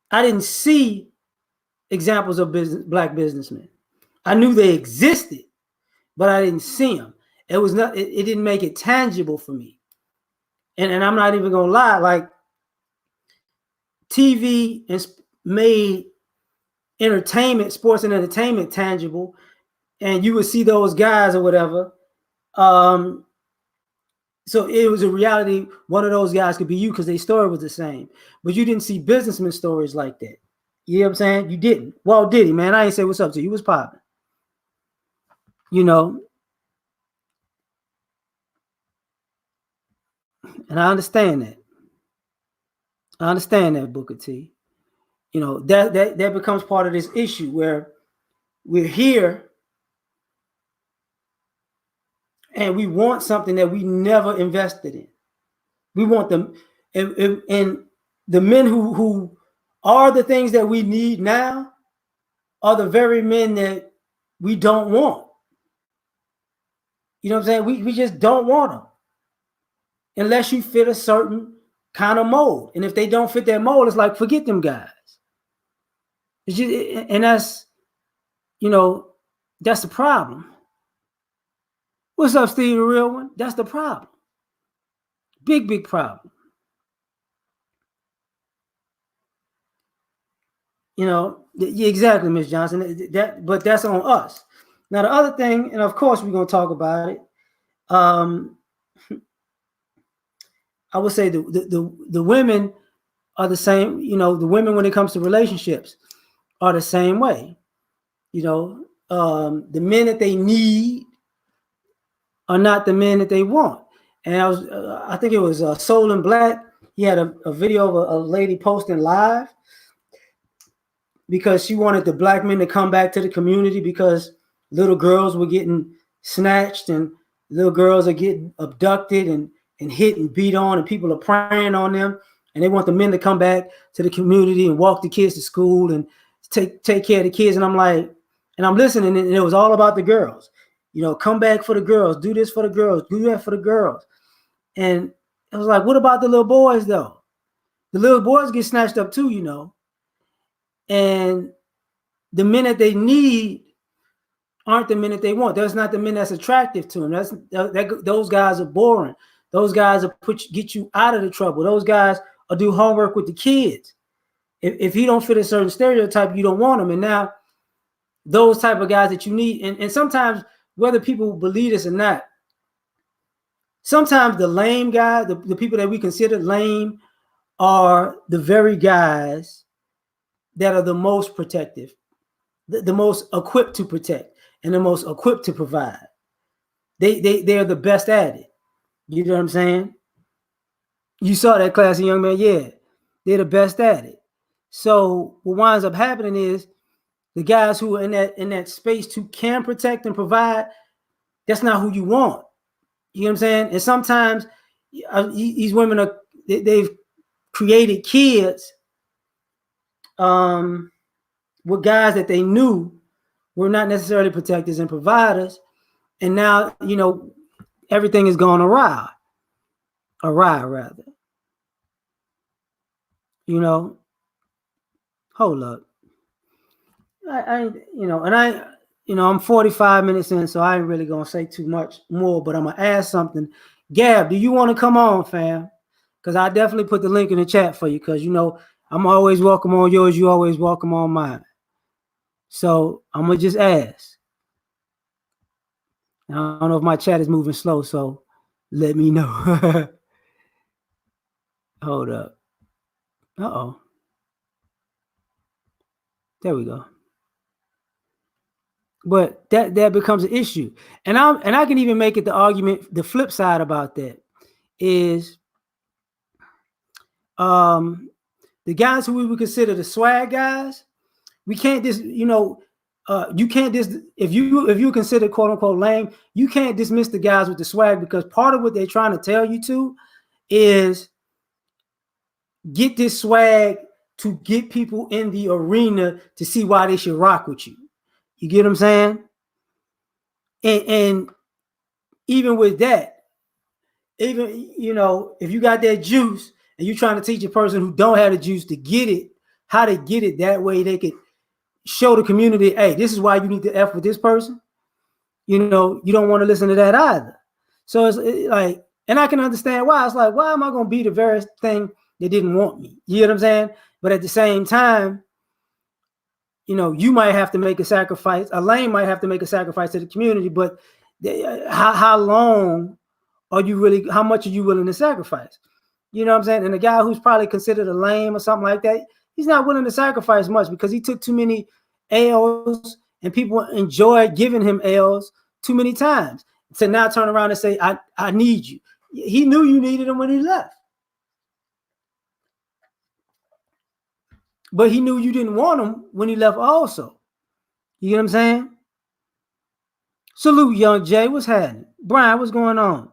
I didn't see examples of black businessmen. I knew they existed, but I didn't see them. It didn't make it tangible for me. And I'm not even gonna lie, like TV made sports and entertainment tangible, and you would see those guys or whatever. So it was a reality. One of those guys could be you because their story was the same, but you didn't see businessman stories like that. You know what I'm saying? You didn't. Well, did he, man? I ain't say what's up to you. He was popping. You know, and I understand that. I understand that, Booker T. You know, that becomes part of this issue where we're here and we want something that we never invested in. We want them, and the men who are the things that we need now are the very men that we don't want. You know what I'm saying? We just don't want them unless you fit a certain kind of mold. And if they don't fit that mold, it's like, forget them guys. It's just, and that's, you know, that's the problem. What's up, Steve, the real one? That's the problem. Big problem. You know, exactly, Miss Johnson. But that's on us. Now, the other thing, and of course we're going to talk about it, I would say the women are the same. You know, the women, when it comes to relationships, are the same way. You know, the men that they need are not the men that they want. And I think it was Soul and Black. He had a video of a lady posting live because she wanted the black men to come back to the community because little girls were getting snatched and little girls are getting abducted and hit and beat on, and people are preying on them, and they want the men to come back to the community and walk the kids to school and take care of the kids. And I'm like, and I'm listening, and it was all about the girls. You know, come back for the girls, do this for the girls, do that for the girls. And it was like, what about the little boys though? The little boys get snatched up too, you know. And the men that they need aren't the men that they want. That's not the men that's attractive to them. Those guys are boring. Those guys will get you out of the trouble. Those guys will do homework with the kids. If he don't fit a certain stereotype, you don't want him. And now those type of guys that you need, and sometimes, whether people believe this or not, sometimes the lame guys, the people that we consider lame, are the very guys that are the most protective, the most equipped to protect, and the most equipped to provide. They're the best at it. You know what I'm saying? You saw that classy young man, yeah. They're the best at it. So what winds up happening is the guys who are in that space to can protect and provide, that's not who you want. You know what I'm saying? And sometimes these women are they've created kids with guys that they knew were not necessarily protectors and providers, and now everything is going awry rather. Hold up. I'm 45 minutes in, so I ain't really gonna say too much more, but I'm gonna ask something. Gab, do you want to come on, fam? Because I definitely put the link in the chat for you, because I'm always welcome on yours, you always welcome on mine. So I'm gonna just ask. I don't know if my chat is moving slow, so let me know. Hold up. Uh-oh. There we go. But that becomes an issue. And I can even make it the argument, the flip side about that is the guys who we would consider the swag guys, we can't just, you can't just, if you consider quote unquote lame, you can't dismiss the guys with the swag, because part of what they're trying to tell you to is get this swag to get people in the arena to see why they should rock with you. You get what I'm saying? And even with that, even if you got that juice and you're trying to teach a person who don't have the juice to get it, how to get it, that way they could show the community, hey, this is why you need to F with this person. You don't want to listen to that either. So it's like, and I can understand why. It's like, why am I going to be the very thing that didn't want me? You know what I'm saying? But at the same time, you might have to make a sacrifice. A lane might have to make a sacrifice to the community, but how long are you really, how much are you willing to sacrifice? You know what I'm saying? And the guy who's probably considered a lame or something like that, he's not willing to sacrifice much because he took too many L's and people enjoyed giving him L's too many times to now turn around and say, I need you. He knew you needed him when he left. But he knew you didn't want him when he left also. You know what I'm saying? Salute, Young Jay. What's happening? Brian, what's going on?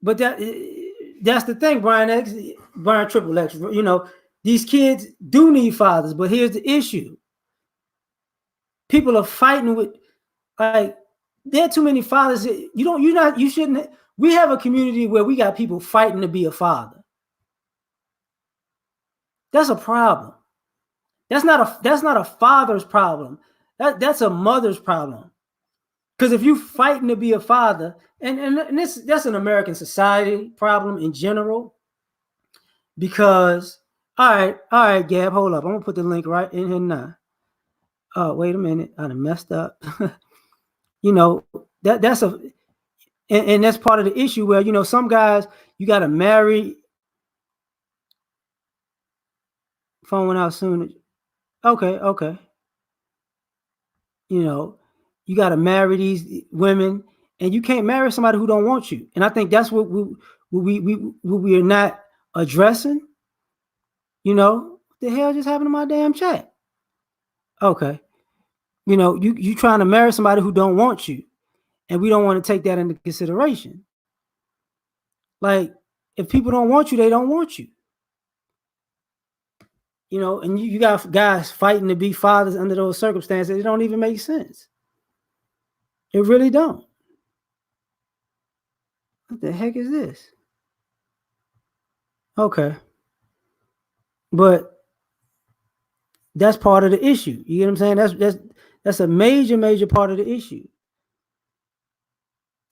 But that's the thing, Brian Triple X. These kids do need fathers, but here's the issue. People are fighting with, like, there are too many fathers. You shouldn't. We have a community where we got people fighting to be a father. That's a problem. That's not a father's problem. That's a mother's problem. Because if you fighting to be a father, and that's an American society problem in general. Because all right, Gab, hold up. I'm gonna put the link right in here now. Oh, wait a minute, I done messed up. That's and that's part of the issue where some guys you gotta marry. Phone went out soon. Okay. You gotta marry these women, and you can't marry somebody who don't want you. And I think that's what we are not addressing. What the hell just happened to my damn chat? Okay. You trying to marry somebody who don't want you, and we don't want to take that into consideration. Like, if people don't want you, they don't want you. And you got guys fighting to be fathers under those circumstances. It don't even make sense. It really don't. What the heck is this? Okay. But that's part of the issue. You get what I'm saying? That's a major part of the issue.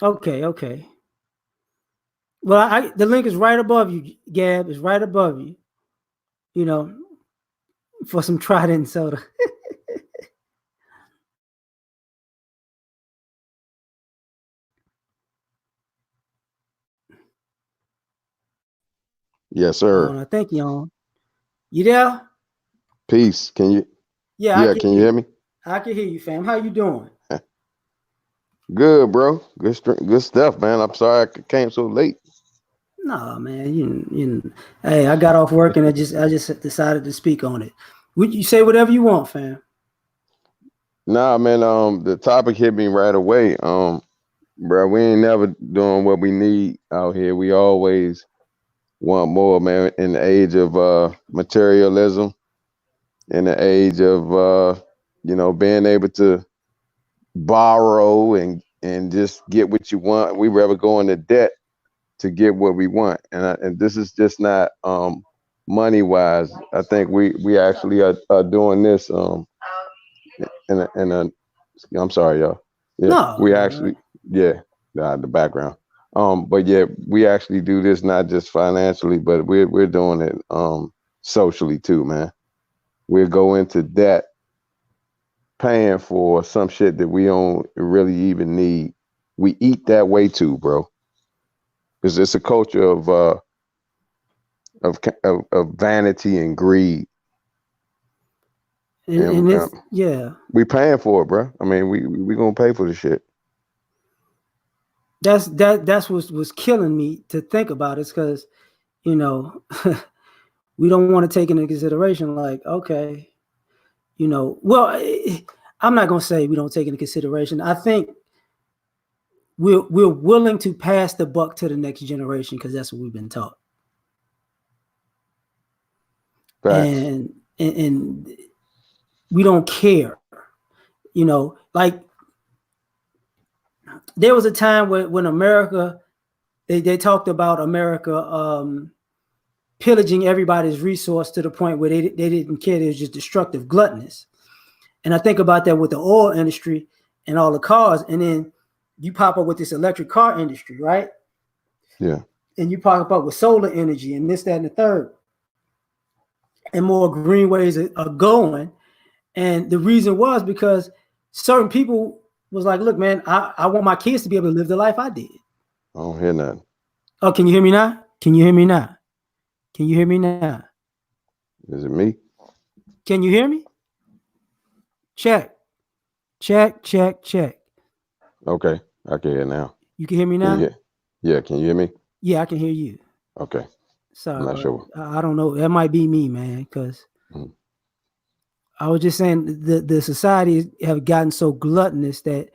Okay. Well, the link is right above you, Gab. It's right above you. For some Trident soda. Yes, sir. I think you on. You there? Peace. Can you? Yeah, I Yeah, can can you hear. hear me? I can hear you, fam. How you doing? Good, bro. Good stuff, man. I'm sorry came so late. No, man. Hey, I got off work and I just decided to speak on it. Would you say whatever you want, fam? Nah, man. The topic hit me right away. Bro, we ain't never doing what we need out here. We always want more, man. In the age of materialism, in the age of being able to borrow and just get what you want. We rather go into debt to get what we want, and this is just not money wise. I think we actually are doing this in a. I'm sorry, y'all. Yeah, No, we no. actually yeah the background. But yeah, we actually do this not just financially, but we're doing it socially too, man. We'll go into debt paying for some shit that we don't really even need. We eat that way too, bro. Because it's a culture of vanity and greed, And and it's yeah. we paying for it, bro. I mean, we gonna pay for the shit. That's what was killing me to think about. It's because you know we don't want to take into consideration like okay, well, I'm not gonna say we don't take into consideration. I think we're willing to pass the buck to the next generation because that's what we've been taught, Facts. and we don't care. Like there was a time when America they talked about America pillaging everybody's resource to the point where they didn't care. It was just destructive, gluttonous. And I think about that with the oil industry and all the cars, and then you pop up with this electric car industry, right? Yeah. And you pop up with solar energy and this, that, and the third, and more green ways are going. And the reason was because certain people was like, look, man, I want my kids to be able to live the life I did. I don't hear nothing. Oh, can you hear me now? Can you hear me now? Can you hear me now? Is it me? Can you hear me? Check, check, check, check. Okay, I can hear now. You can hear me Can you now? hear? Yeah, can you hear me? Yeah, I can hear you. Okay, I'm Sorry, not bro. sure. I don't know. That might be me, man. Because Mm. I was just saying the society have gotten so gluttonous that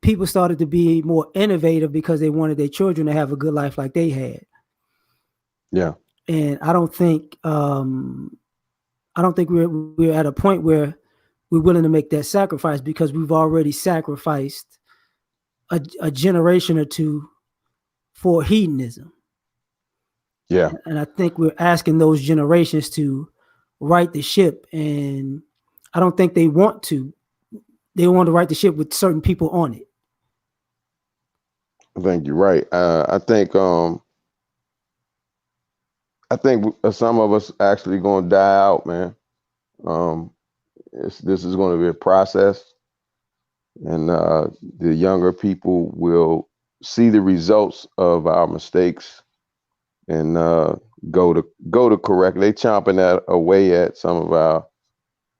people started to be more innovative because they wanted their children to have a good life like they had. Yeah, And I don't think we're at a point where we're willing to make that sacrifice because we've already sacrificed a generation or two for hedonism. yeah. And I think we're asking those generations to right the ship. And I don't think they want to. They want to right the ship with certain people on it. I think you're right. I think some of us actually gonna die out, man. Um, this is going to be a process, and the younger people will see the results of our mistakes and go to correct. They chomping that away at some of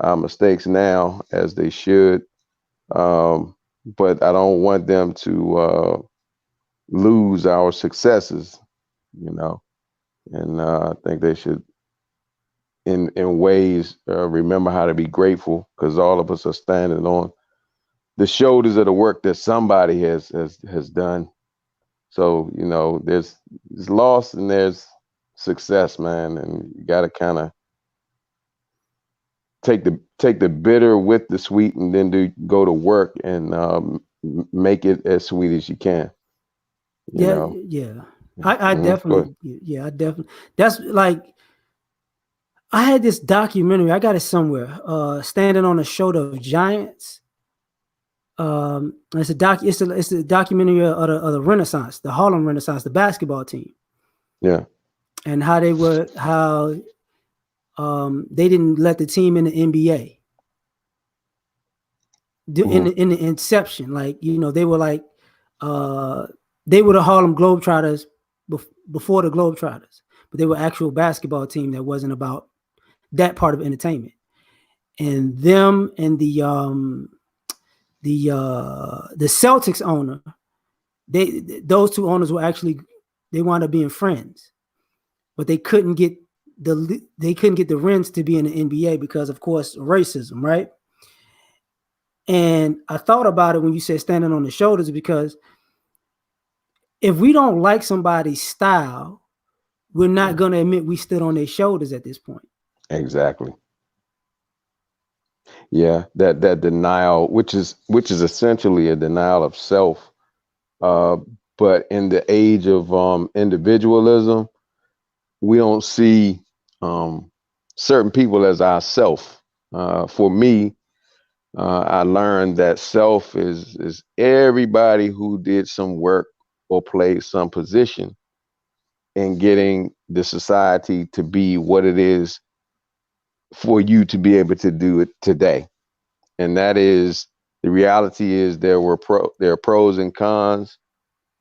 our mistakes now, as they should. Um, but I don't want them to lose our successes, you know. And I think they should, in ways, remember how to be grateful, because all of us are standing on the shoulders of the work that somebody has done. So there's loss and there's success, man, and you got to kind of take the bitter with the sweet, and then go to work and make it as sweet as you can. You Yeah, know. yeah. I Go ahead. definitely, yeah, I definitely. That's like I had this documentary. I got it somewhere. Standing on the shoulder of giants. It's a doc. It's a documentary of the Renaissance, the Harlem Renaissance, the basketball team, Yeah. and how they didn't let the team in the NBA in Hmm. the inception. Like they were uh, they were the Harlem Globetrotters before the Globetrotters, but they were actual basketball team that wasn't about that part of entertainment. And them and the Celtics owner, those two owners were actually, they wound up being friends, but they couldn't get the rents to be in the NBA because, of course, racism, right? And I thought about it when you said standing on the shoulders, because if we don't like somebody's style, we're not Yeah, going to admit we stood on their shoulders at this point. exactly. Yeah, that denial, which is essentially a denial of self. Uh, but in the age of individualism, we don't see um, certain people as ourself. For me, I learned that self is everybody who did some work or played some position in getting the society to be what it is for you to be able to do it today. And that is, the reality is there are pros and cons.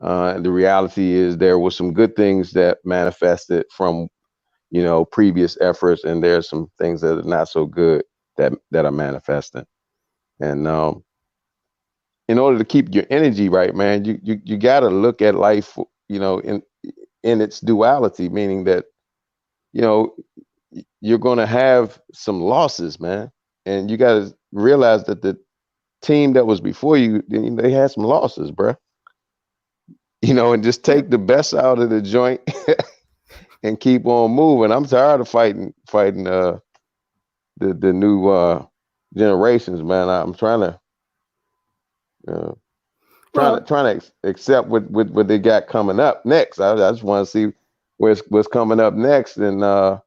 The reality is there were some good things that manifested from previous efforts, and there's some things that are not so good that are manifesting. And in order to keep your energy right, man, you got to look at life, in its duality, meaning that you know you're going to have some losses, man, and you got to realize that the team that was before you, they had some losses, bro. And just Yeah. take the best out of the joint and keep on moving. I'm tired of fighting the new generations, man. I'm uh, Well, trying to accept what they got coming up next. I just want to see what's coming up next, and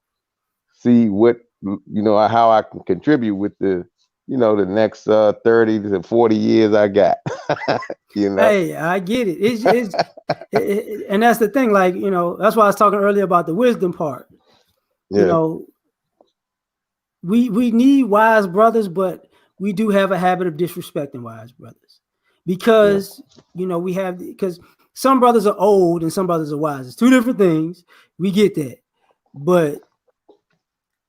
see what how I can contribute with the next 30 to 40 years I got. you know. hey, I get it. And that's the thing. Like, that's why I was talking earlier about the wisdom part. You Yeah, know, we need wise brothers, but we do have a habit of disrespecting wise brothers yeah, because because some brothers are old and some brothers are wise. It's two different things. We get that, but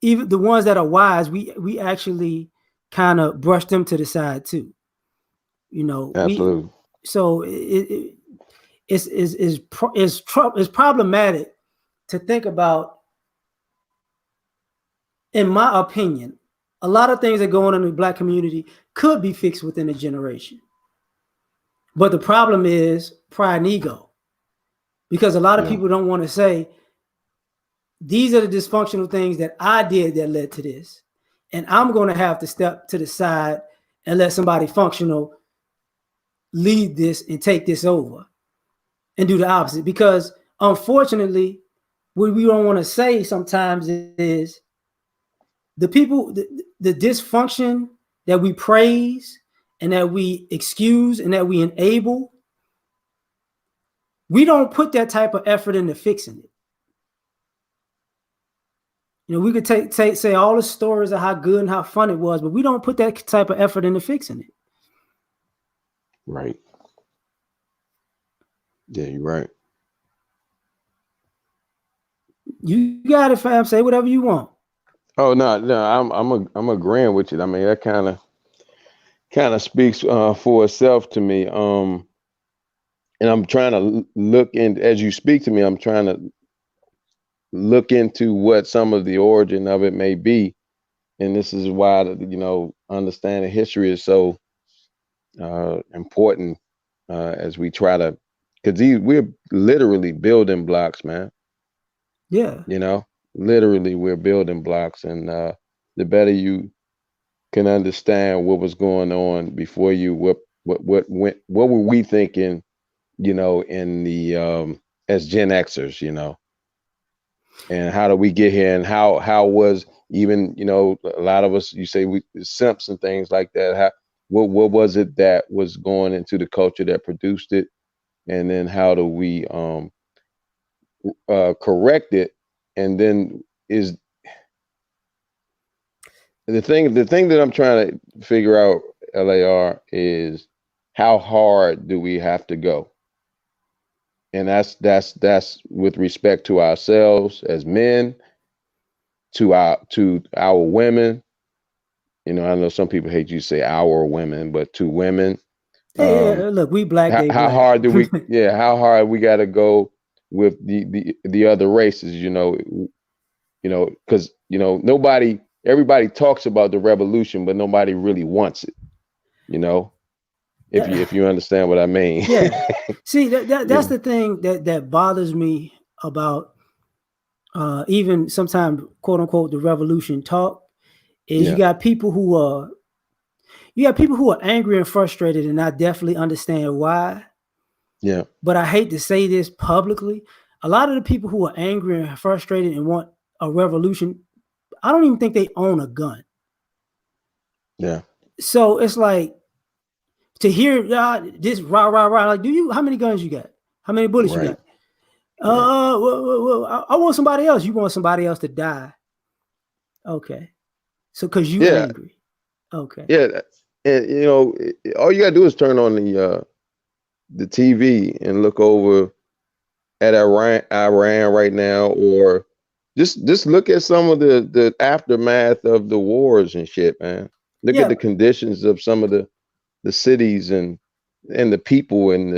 even the ones that are wise, we actually kind of brush them to the side too. We absolutely. so it's problematic to think about. In my opinion, a lot of things that go on in the black community could be fixed within a generation. But the problem is pride and ego. Because a lot of Yeah, people don't want to say, these are the dysfunctional things that I did that led to this. And I'm going to have to step to the side and let somebody functional lead this and take this over and do the opposite. Because unfortunately, what we don't want to say sometimes is the dysfunction that we praise and that we excuse and that we enable, we don't put that type of effort into fixing it. We could say all the stories of how good and how fun it was, but we don't put that type of effort into fixing it. right. Yeah, you're right. You got it, fam. Say whatever you want. Oh no, no, I'm agreeing with you. I mean, that kind of speaks for itself to me. And I'm trying to look in as you speak to me. I'm trying to look into what some of the origin of it may be, and this is why understanding history is so important as we try to, because we're literally building blocks, man. Yeah. You know, literally we're building blocks, and the better you can understand what was going on before you, what were we thinking, in the as Gen Xers, and how do we get here, and how was even a lot of us, you say we simps and things like that, how what was it that was going into the culture that produced it, and then how do we correct it, and then is the thing that I'm trying to figure out, LAR, is how hard do we have to go? and that's with respect to ourselves as men, to our women. I know some people hate you say our women, but to women, Hey, um, look, we black, they how black. hard do we? Yeah, how hard we got to go with the other races? Because everybody talks about the revolution, but nobody really wants it. You know, if you understand what I mean. Yeah. See, that's Yeah, the thing that bothers me about even sometimes quote unquote the revolution talk is yeah, you got people who are angry and frustrated, and I definitely understand why. yeah, But I hate to say this publicly. A lot of the people who are angry and frustrated and want a revolution, I don't even think they own a gun. yeah. So it's like to hear this rah rah rah. Like, how many guns you got? How many bullets you Right, got? right. I want somebody else. You want somebody else to die? Okay. So because you Yeah, angry. Okay. yeah. And all you gotta do is turn on the TV and look over at Iran right now, or just look at some of the aftermath of the wars and shit, man. Look at Yeah. the conditions of some of the cities and the people and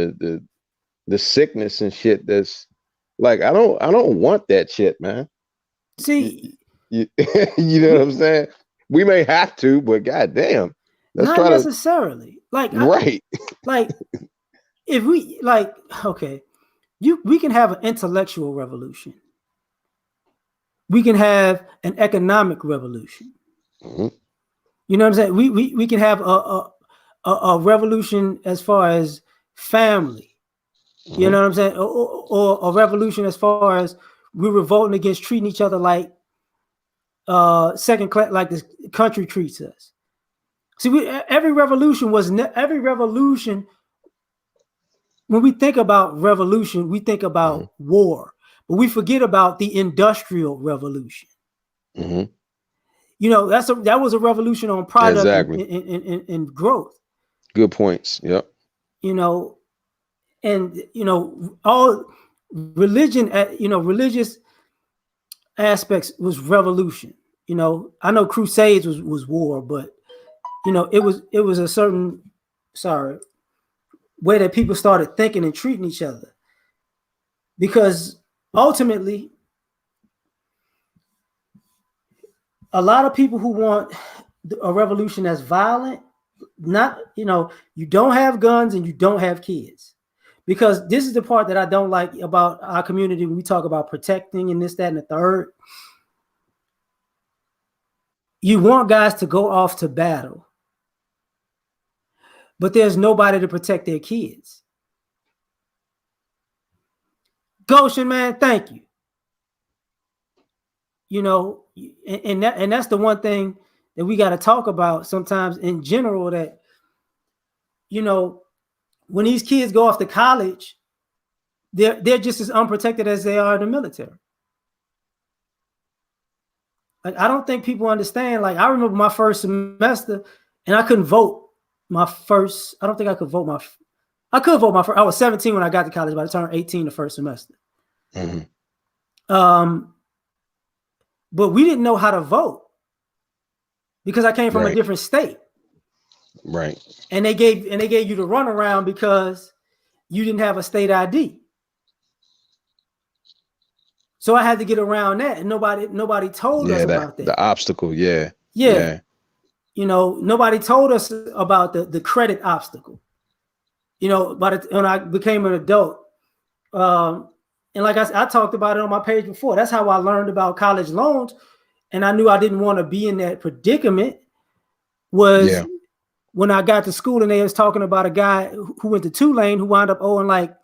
the sickness and shit. That's like I don't want that shit, man. You, See, you, you know what we I'm saying? We may have to, but goddamn, let's not try to necessarily. right. Like if we like okay, we can have an intellectual revolution. We can have an economic revolution. Mhm, You know what I'm saying? We can have a revolution as far as family. You mhm, know what I'm saying? Or a revolution as far as we're revolting against treating each other like second class, like this country treats us. See, every revolution every revolution. When we think about revolution, we think mhm, about war, but we forget about the industrial revolution. mhm. That was a revolution on product and, Exactly. and growth. Good points. Yep. You know, and all religion, religious aspects was revolution. I know crusades was war, but it was a certain sorry way that people started thinking and treating each other because ultimately a lot of people who want a revolution that's violent, not you don't have guns and you don't have kids, because this is the part that I don't like about our community when we talk about protecting and this, that, and the third. You want guys to go off to battle, but there's nobody to protect their kids. Goshen, man, thank you. You know, and that's the one thing that we got to talk about sometimes in general, that you know when these kids go off to college, they're just as unprotected as they are in the military. Like I don't think people understand. Like I remember my first semester, and I couldn't vote my first. I don't think I could vote my. I could vote my first. I was 17 when I got to college, but I turned 18 the first semester. Mhm. Um, but we didn't know how to vote because I came from a Right. different state, Right. and they gave you the runaround because you didn't have a state ID. So I had to get around that, and nobody told us Yeah. That about that. the obstacle. Yeah. Yeah, Yeah. nobody told us about the credit obstacle. But when I became an adult, um, and like I talked about it on my page before, that's how I learned about college loans, and I knew I didn't want to be in that predicament. Was Yeah. when I got to school and they was talking about a guy who went to Tulane who wound up owing like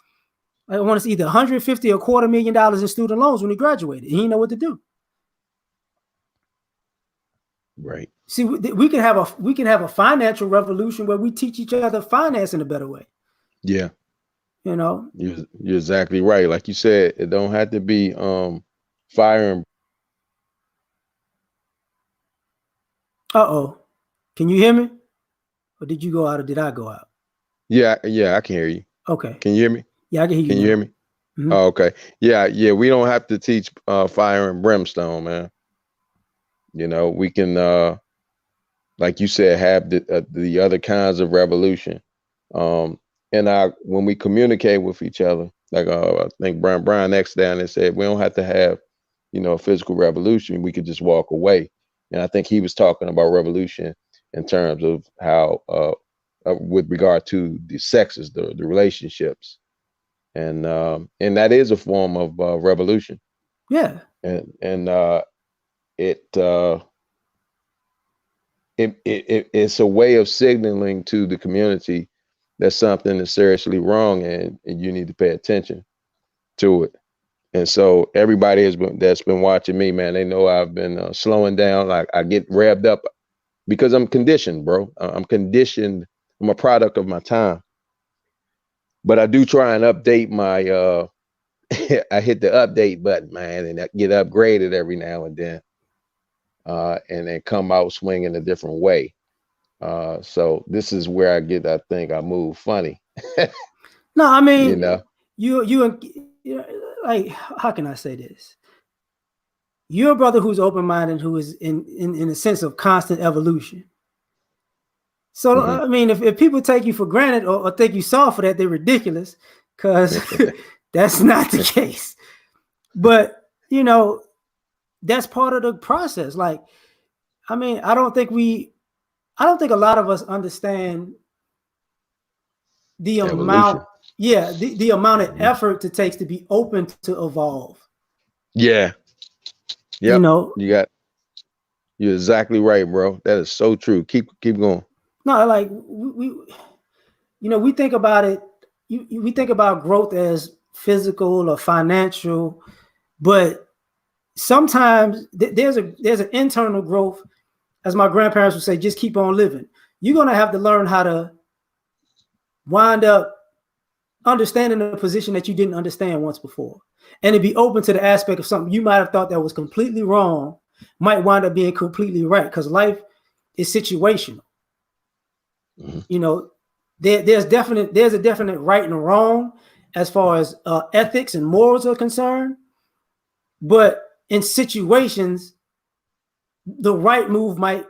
I want to see either 150 or $250,000 in student loans when he graduated. He didn't know what to do. Right. See, we can have a financial revolution where we teach each other finance in a better way. Yeah. You know. You're exactly right. Like you said, it don't have to be fire and Uh-oh. Can you hear me? Or did you go out or did I go out? yeah, yeah, I can hear you. Okay. Can you hear me? Yeah, I can hear you Can you hear now. me? Oh, okay. Yeah, yeah. We don't have to teach fire and brimstone, man. We can, like you said, have the other kinds of revolution. Um, and when we communicate with each other, like I think Brian X down and said, we don't have to have, a physical revolution. We could just walk away. And I think he was talking about revolution in terms of how, with regard to the sexes, the relationships, and that is a form of revolution. Yeah. And it, it's a way of signaling to the community that something is seriously wrong, and you need to pay attention to it. And so everybody that's been watching me, man, they know I've been slowing down. Like I get revved up because I'm conditioned, bro. I'm conditioned. I'm a product of my time. But I do try and update my. I hit the update button, man, and I get upgraded every now and then, and then come out swinging a different way. So this is where I think I move funny. No, I you mean, know. like, how can I say this? You're a brother who's open minded, who is in a sense of constant evolution. So Hmm. I mean, if people take you for granted or think you soft for that, they're ridiculous, because that's not the case. But that's part of the process. Like, I mean, I don't think a lot of us understand the amount, Evolution. yeah, the amount of Hmm. effort it takes to be open to evolve. Yeah. You Yep. know, You're exactly right, bro. That is so true. Keep going. no, like we think about it. We think about growth as physical or financial, but sometimes there's an internal growth. As my grandparents would say, just keep on living. You're gonna have to learn how to wind up understanding a position that you didn't understand once before, and to be open to the aspect of something you might have thought that was completely wrong might wind up being completely right, because life is situational. Hmm. You know, there's a definite right and wrong as far as ethics and morals are concerned, but in situations, the right move might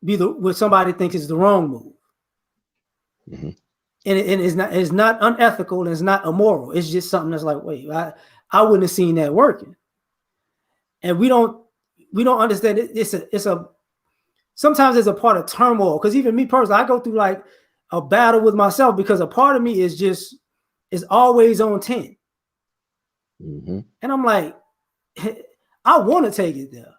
be what somebody thinks is the wrong move, Hmm. and it's not unethical and it's not immoral. It's just something that's like, wait, I wouldn't have seen that working, and we don't understand it. It's a sometimes it's a part of turmoil, because even me personally, I go through like a battle with myself, because a part of me is always on 10, Hmm. and I'm like, I want to take it there,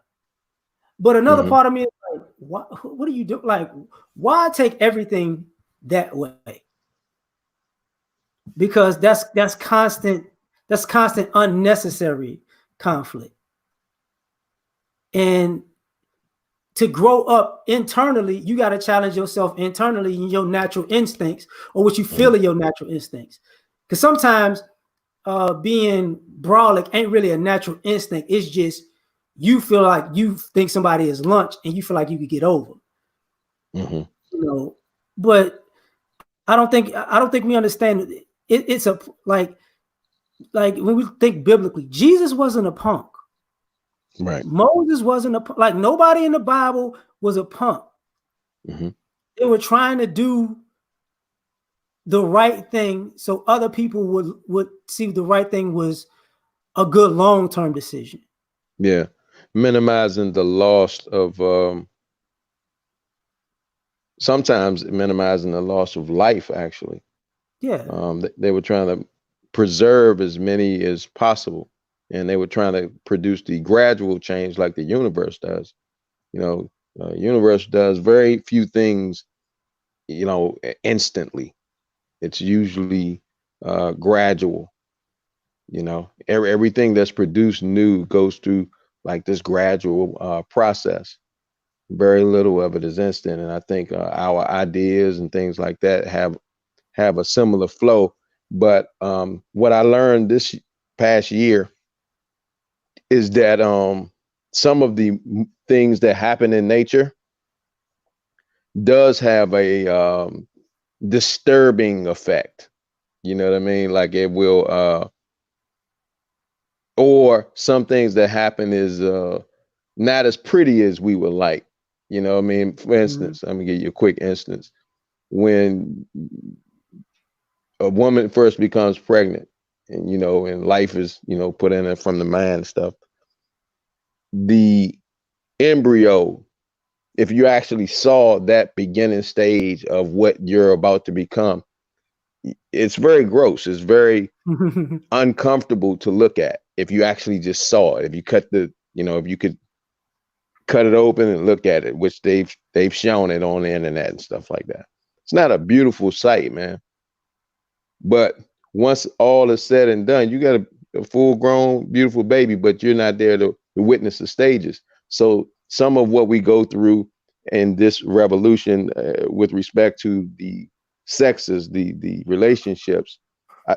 but another Hmm. part of me is like, what do you do? Like, why take everything that way? Because that's constant unnecessary conflict. And to grow up internally, you got to challenge yourself internally in your natural instincts, or what you Hmm. feel are your natural instincts. Because sometimes being brolic ain't really a natural instinct. It's just you feel like you think somebody is lunch and you feel like you could get over. Hmm. You know, but I don't think we understand it. It's a like when we think biblically, Jesus wasn't a punk. Right. Moses wasn't like nobody in the Bible was a punk. Hmm. They were trying to do the right thing so other people would see the right thing was a good long-term decision. Yeah. Minimizing the loss of sometimes minimizing the loss of life. Actually, Yeah. they were trying to preserve as many as possible, and they were trying to produce the gradual change like the universe does. You know, universe does very few things, instantly. It's usually gradual. Everything that's produced new goes through like this gradual process. Very little of it is instant, and I think our ideas and things like that have a similar flow. But what I learned this past year is that some of the things that happen in nature does have a disturbing effect. You know what I mean? Like it will. or some things that happen is not as pretty as we would like. You know what I mean? For Mhm. instance, let me give you a quick instance. When a woman first becomes pregnant and, and life is, put in it from the mind and stuff, the embryo, if you actually saw that beginning stage of what you're about to become, it's very gross. It's very uncomfortable to look at if you actually just saw it. If you if you could cut it open and look at it, which they've shown it on the internet and stuff like that. It's not a beautiful sight, man. But once all is said and done, you got a full grown, beautiful baby, but you're not there to witness the stages. So some of what we go through in this revolution with respect to the sexes, the relationships, uh,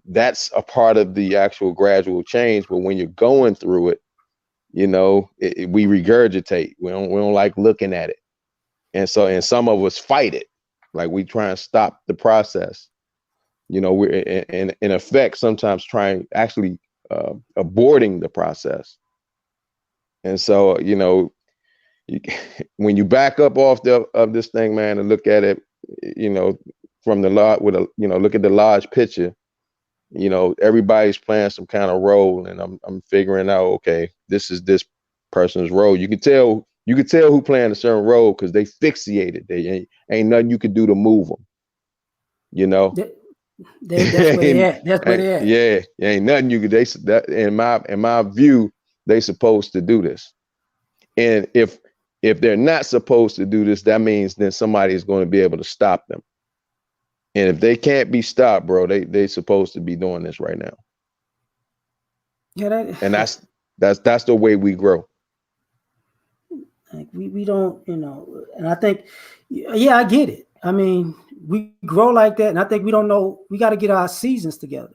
that's a part of the actual gradual change. But when you're going through it, we regurgitate. We don't like looking at it, and some of us fight it, like we try and stop the process. We're in effect sometimes trying actually aborting the process. And so, you, when you back up off of this thing, man, and look at it, you know, from the large with a look at the large picture. Everybody's playing some kind of role, and I'm figuring out, okay, this is this person's role. You could tell who playing a certain role because they fixated. They ain't nothing you could do to move them. You know. That's where they and, at. That's where they at. yeah, ain't nothing you could. That in my view, they supposed to do this. And if they're not supposed to do this, that means then somebody is going to be able to stop them. And if they can't be stopped, bro, they supposed to be doing this right now. Yeah, And that that's the way we grow. like we don't, and I think, yeah, I get it. I mean, we grow like that, and I think we don't know. We got to get our seasons together.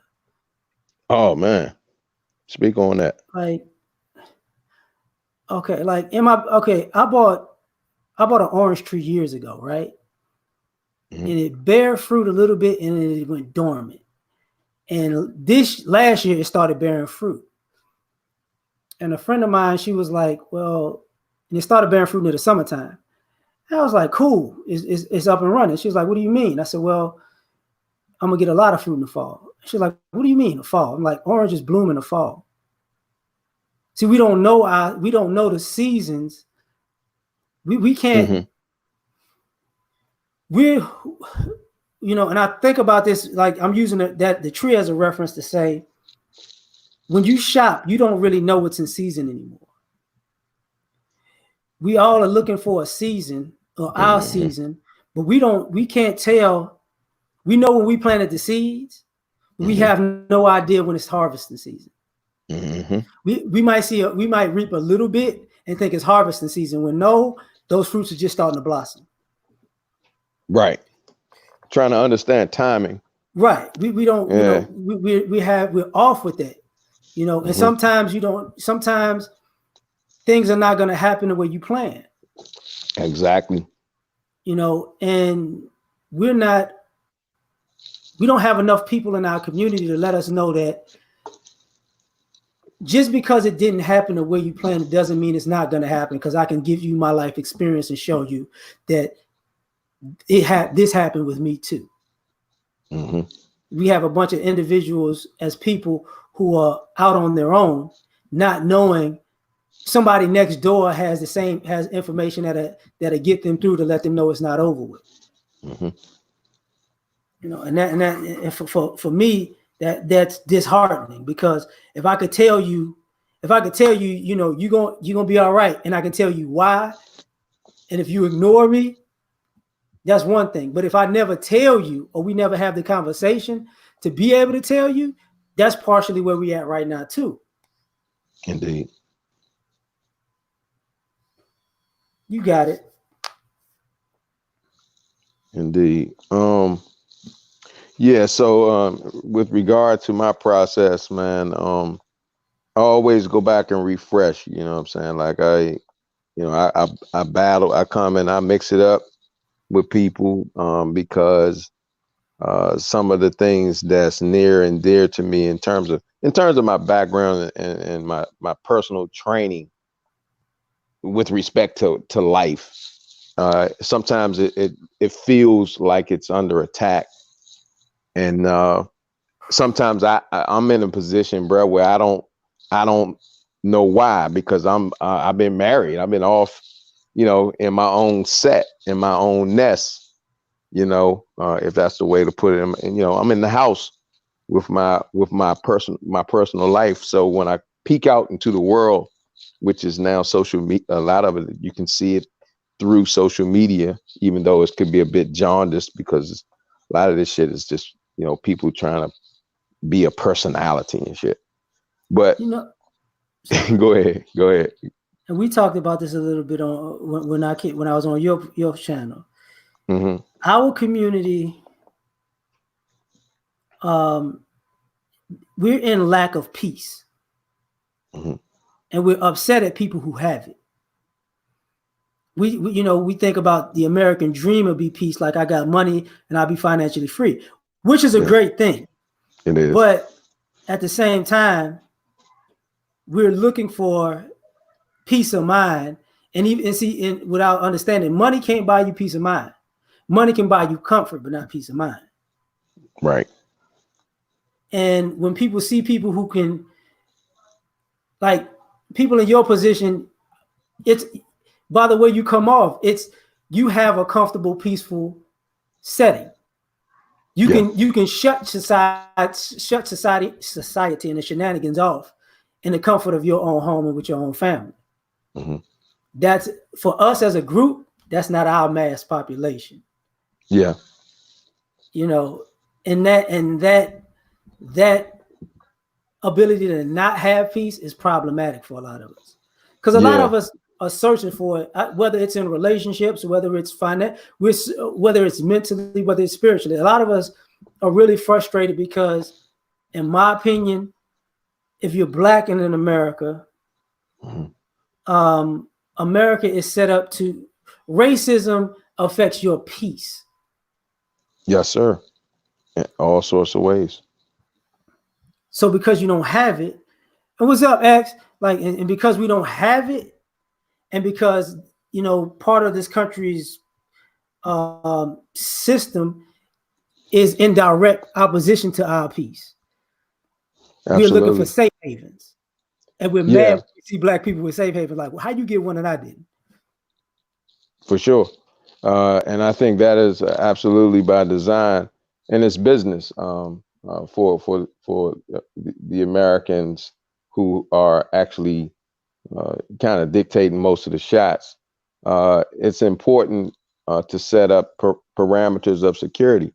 Oh man, speak on that. Like, okay, like I bought an orange tree years ago, right? Hmm. And it bare fruit a little bit, and then it went dormant. And this last year, it started bearing fruit. And a friend of mine, she was like, "Well," and it started bearing fruit in the summertime. And I was like, "Cool, it's up and running." She was like, "What do you mean?" I said, "Well, I'm gonna get a lot of fruit in the fall." She's like, "What do you mean the fall?" I'm like, "Oranges bloom in the fall." See, we don't know the seasons. We can't Hmm. we're and I think about this, like I'm using the tree as a reference to say, when you shop, you don't really know what's in season anymore. We all are looking for a season or our Hmm. season, but we can't tell. We know when we planted the seeds, but we Hmm. have no idea when it's harvesting season. Hmm. We might reap a little bit and think it's harvesting season, when no, those fruits are just starting to blossom. Right. Trying to understand timing. Right. We don't, Yeah. we're off with that. And Hmm. sometimes things are not going to happen the way you plan. Exactly. And we're not we don't have enough people in our community to let us know that just because it didn't happen the way you planned, it doesn't mean it's not going to happen, because I can give you my life experience and show you that this happened with me too. Hmm. We have a bunch of individuals as people who are out on their own, not knowing somebody next door has information that'll get them through to let them know it's not over with. Hmm. And for me, that's disheartening, because if I could tell you, you're gonna be all right, and I can tell you why, and if you ignore me, that's one thing. But if I never tell you, or we never have the conversation to be able to tell you, that's partially where we at right now too. Indeed. You got it. Indeed. Yeah, so with regard to my process, man, I always go back and refresh, you know what I'm saying? Like I battle, I come and I mix it up with people because some of the things that's near and dear to me in terms of in terms of my background and my personal training with respect to life, sometimes it feels like it's under attack, and sometimes I'm in a position, bro, where I don't know why, because I've been married, I've been off, in my own set, in my own nest, if that's the way to put it. And I'm in the house with my personal life. So when I peek out into the world, which is now social media, a lot of it you can see it through social media, even though it could be a bit jaundiced, because a lot of this shit is just people trying to be a personality and shit. But You know, sorry. go ahead. And we talked about this a little bit on when I was on your channel. Hmm. Our community, um, we're in lack of peace, Hmm. and we're upset at people who have it. We think about the American dream of be peace, like I got money and I'll be financially free, which is a Yeah, great thing. it is. But at the same time, we're looking for peace of mind, and without understanding, money can't buy you peace of mind. Money can buy you comfort, but not peace of mind. Right. And when people see people who can, like people in your position, it's by the way you come off, it's you have a comfortable, peaceful setting. You Yeah. can shut society and the shenanigans off in the comfort of your own home and with your own family. Hmm. That's for us as a group. That's not our mass population, Yeah. you know. And that ability to not have peace is problematic for a lot of us, because a lot Yeah. of us are searching for it, whether it's in relationships, whether it's whether it's mentally, whether it's spiritually. A lot of us are really frustrated because, in my opinion, if you're black and in America, Hmm. um, America is set up to racism affects your peace. Yes, sir. In all sorts of ways. So because you don't have it, and what's up, X? Like, and because we don't have it, and because part of this country's system is in direct opposition to our peace. We're looking for Absolutely. safe havens, and we're mad Yeah, when we see black people with safe havens. Like, well, how you get one and I didn't? for sure. And I think that is absolutely by design, and it's business, for the Americans who are actually kind of dictating most of the shots. It's important to set up parameters of security.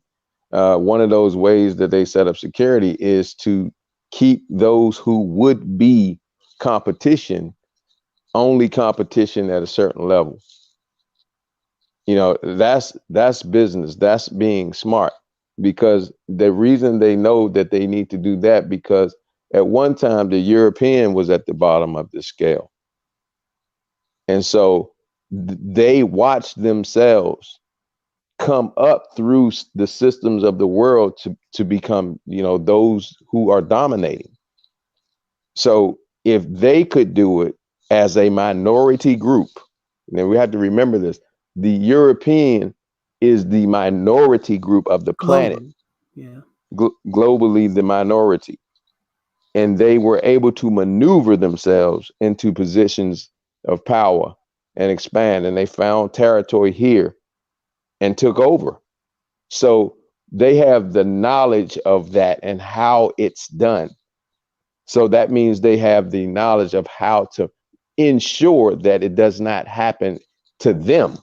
One of those ways that they set up security is to keep those who would be competition only competition at a certain level. That's business. That's being smart, because the reason they know that they need to do that, because at one time the European was at the bottom of the scale, and so they watched themselves come up through the systems of the world to become those who are dominating. So if they could do it as a minority group, then we have to remember this: the European is the minority group of the planet, Globally, yeah, globally the minority, and they were able to maneuver themselves into positions of power and expand, and they found territory here and took over. So they have the knowledge of that and how it's done. So that means they have the knowledge of how to ensure that it does not happen to them.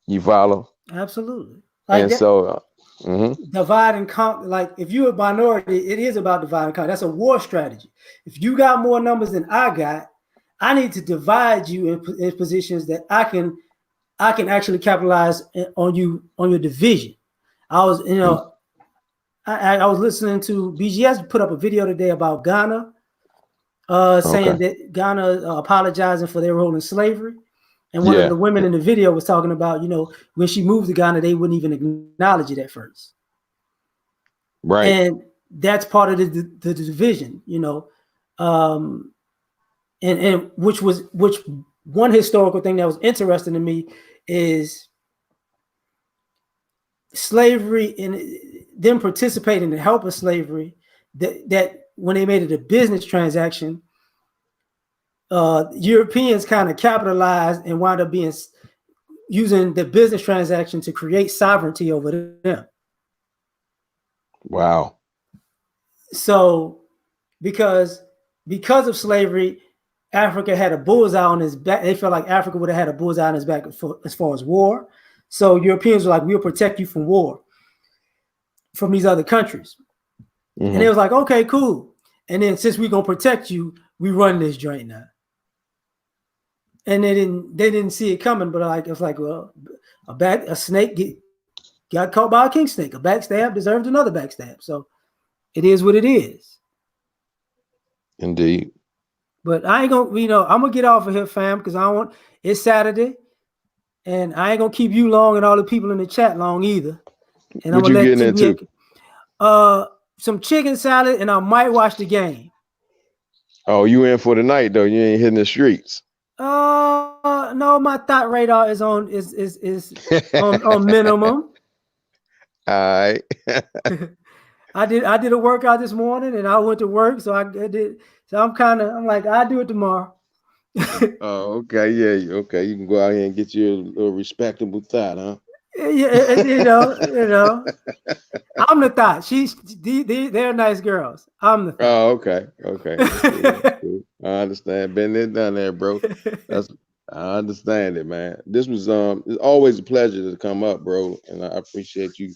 You follow? absolutely. Like And that, so, divide and conquer. Like if you're a minority, it is about divide and conquer. That's a war strategy. If you got more numbers than I got, I need to divide you in positions that I can actually capitalize on your division. I was, I was listening to BGS put up a video today about Ghana, saying okay, that Ghana apologizing for their role in slavery. And one of yeah, the women in the video was talking about, when she moved to Ghana, they wouldn't even acknowledge it at first. right, And that's part of the division, um, and which one historical thing that was interesting to me is slavery and them participating in help of slavery. That when they made it a business transaction, Europeans kind of capitalized and wound up being using the business transaction to create sovereignty over them. Wow. So because of slavery, Africa had a bullseye on his back. They felt like Africa would have had a bullseye on his back as far as war. So Europeans were like, we'll protect you from war from these other countries. Mm-hmm. And it was like, okay, cool. And then since we're gonna protect you, we run this joint now. And they didn't see it coming, but like it's like, well, a snake got caught by a king snake. A backstab deserved another backstab. So it is what it is. Indeed. But I ain't gonna, I'm gonna get off of here, fam, because it's Saturday, and I ain't gonna keep you long and all the people in the chat long either. And what I'm gonna you getting into? Some chicken salad, and I might watch the game. Oh, you in for the night though? You ain't hitting the streets. No, my thought radar is on on minimum. All right. I did a workout this morning, and I went to work, so I did. So I'm like, I'll do it tomorrow. Oh, okay, yeah, okay. You can go out here and get you a little respectable thought, huh? Yeah, I'm the thought. They're nice girls. I'm the thought. Oh, okay. Cool. I understand. Been there, done there, bro. I understand it, man. This was it's always a pleasure to come up, bro, and I appreciate you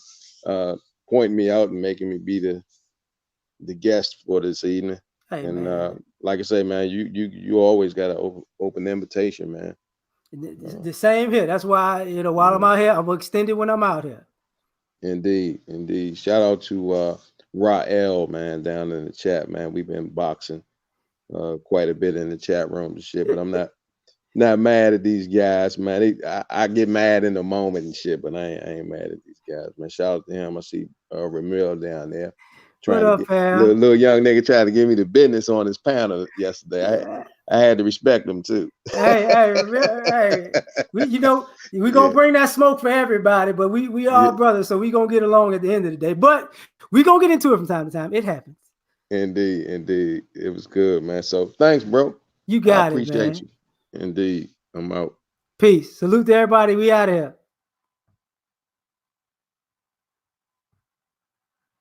pointing me out and making me be the guest for this evening. Hey, and like I say, man, you always got an open invitation, man. The same here. That's why, while I'm out here, I'm extended when I'm out here. Indeed. Shout out to L.A.R, man, down in the chat, man. We've been boxing quite a bit in the chat room and shit, but I'm not mad at these guys, man. I get mad in the moment and shit, but I ain't mad at these guys, man. Shout out to him. I see Ramil down there. Trying to get little young nigga trying to give me the business on his panel yesterday. Yeah. I had to respect him too. Hey, we gonna bring that smoke for everybody, but we all brothers, so we gonna get along at the end of the day. But we gonna get into it from time to time. It happens. Indeed. It was good, man. So thanks, bro. You got it, man. I appreciate you. Indeed. I'm out. Peace. Salute to everybody. We out of here.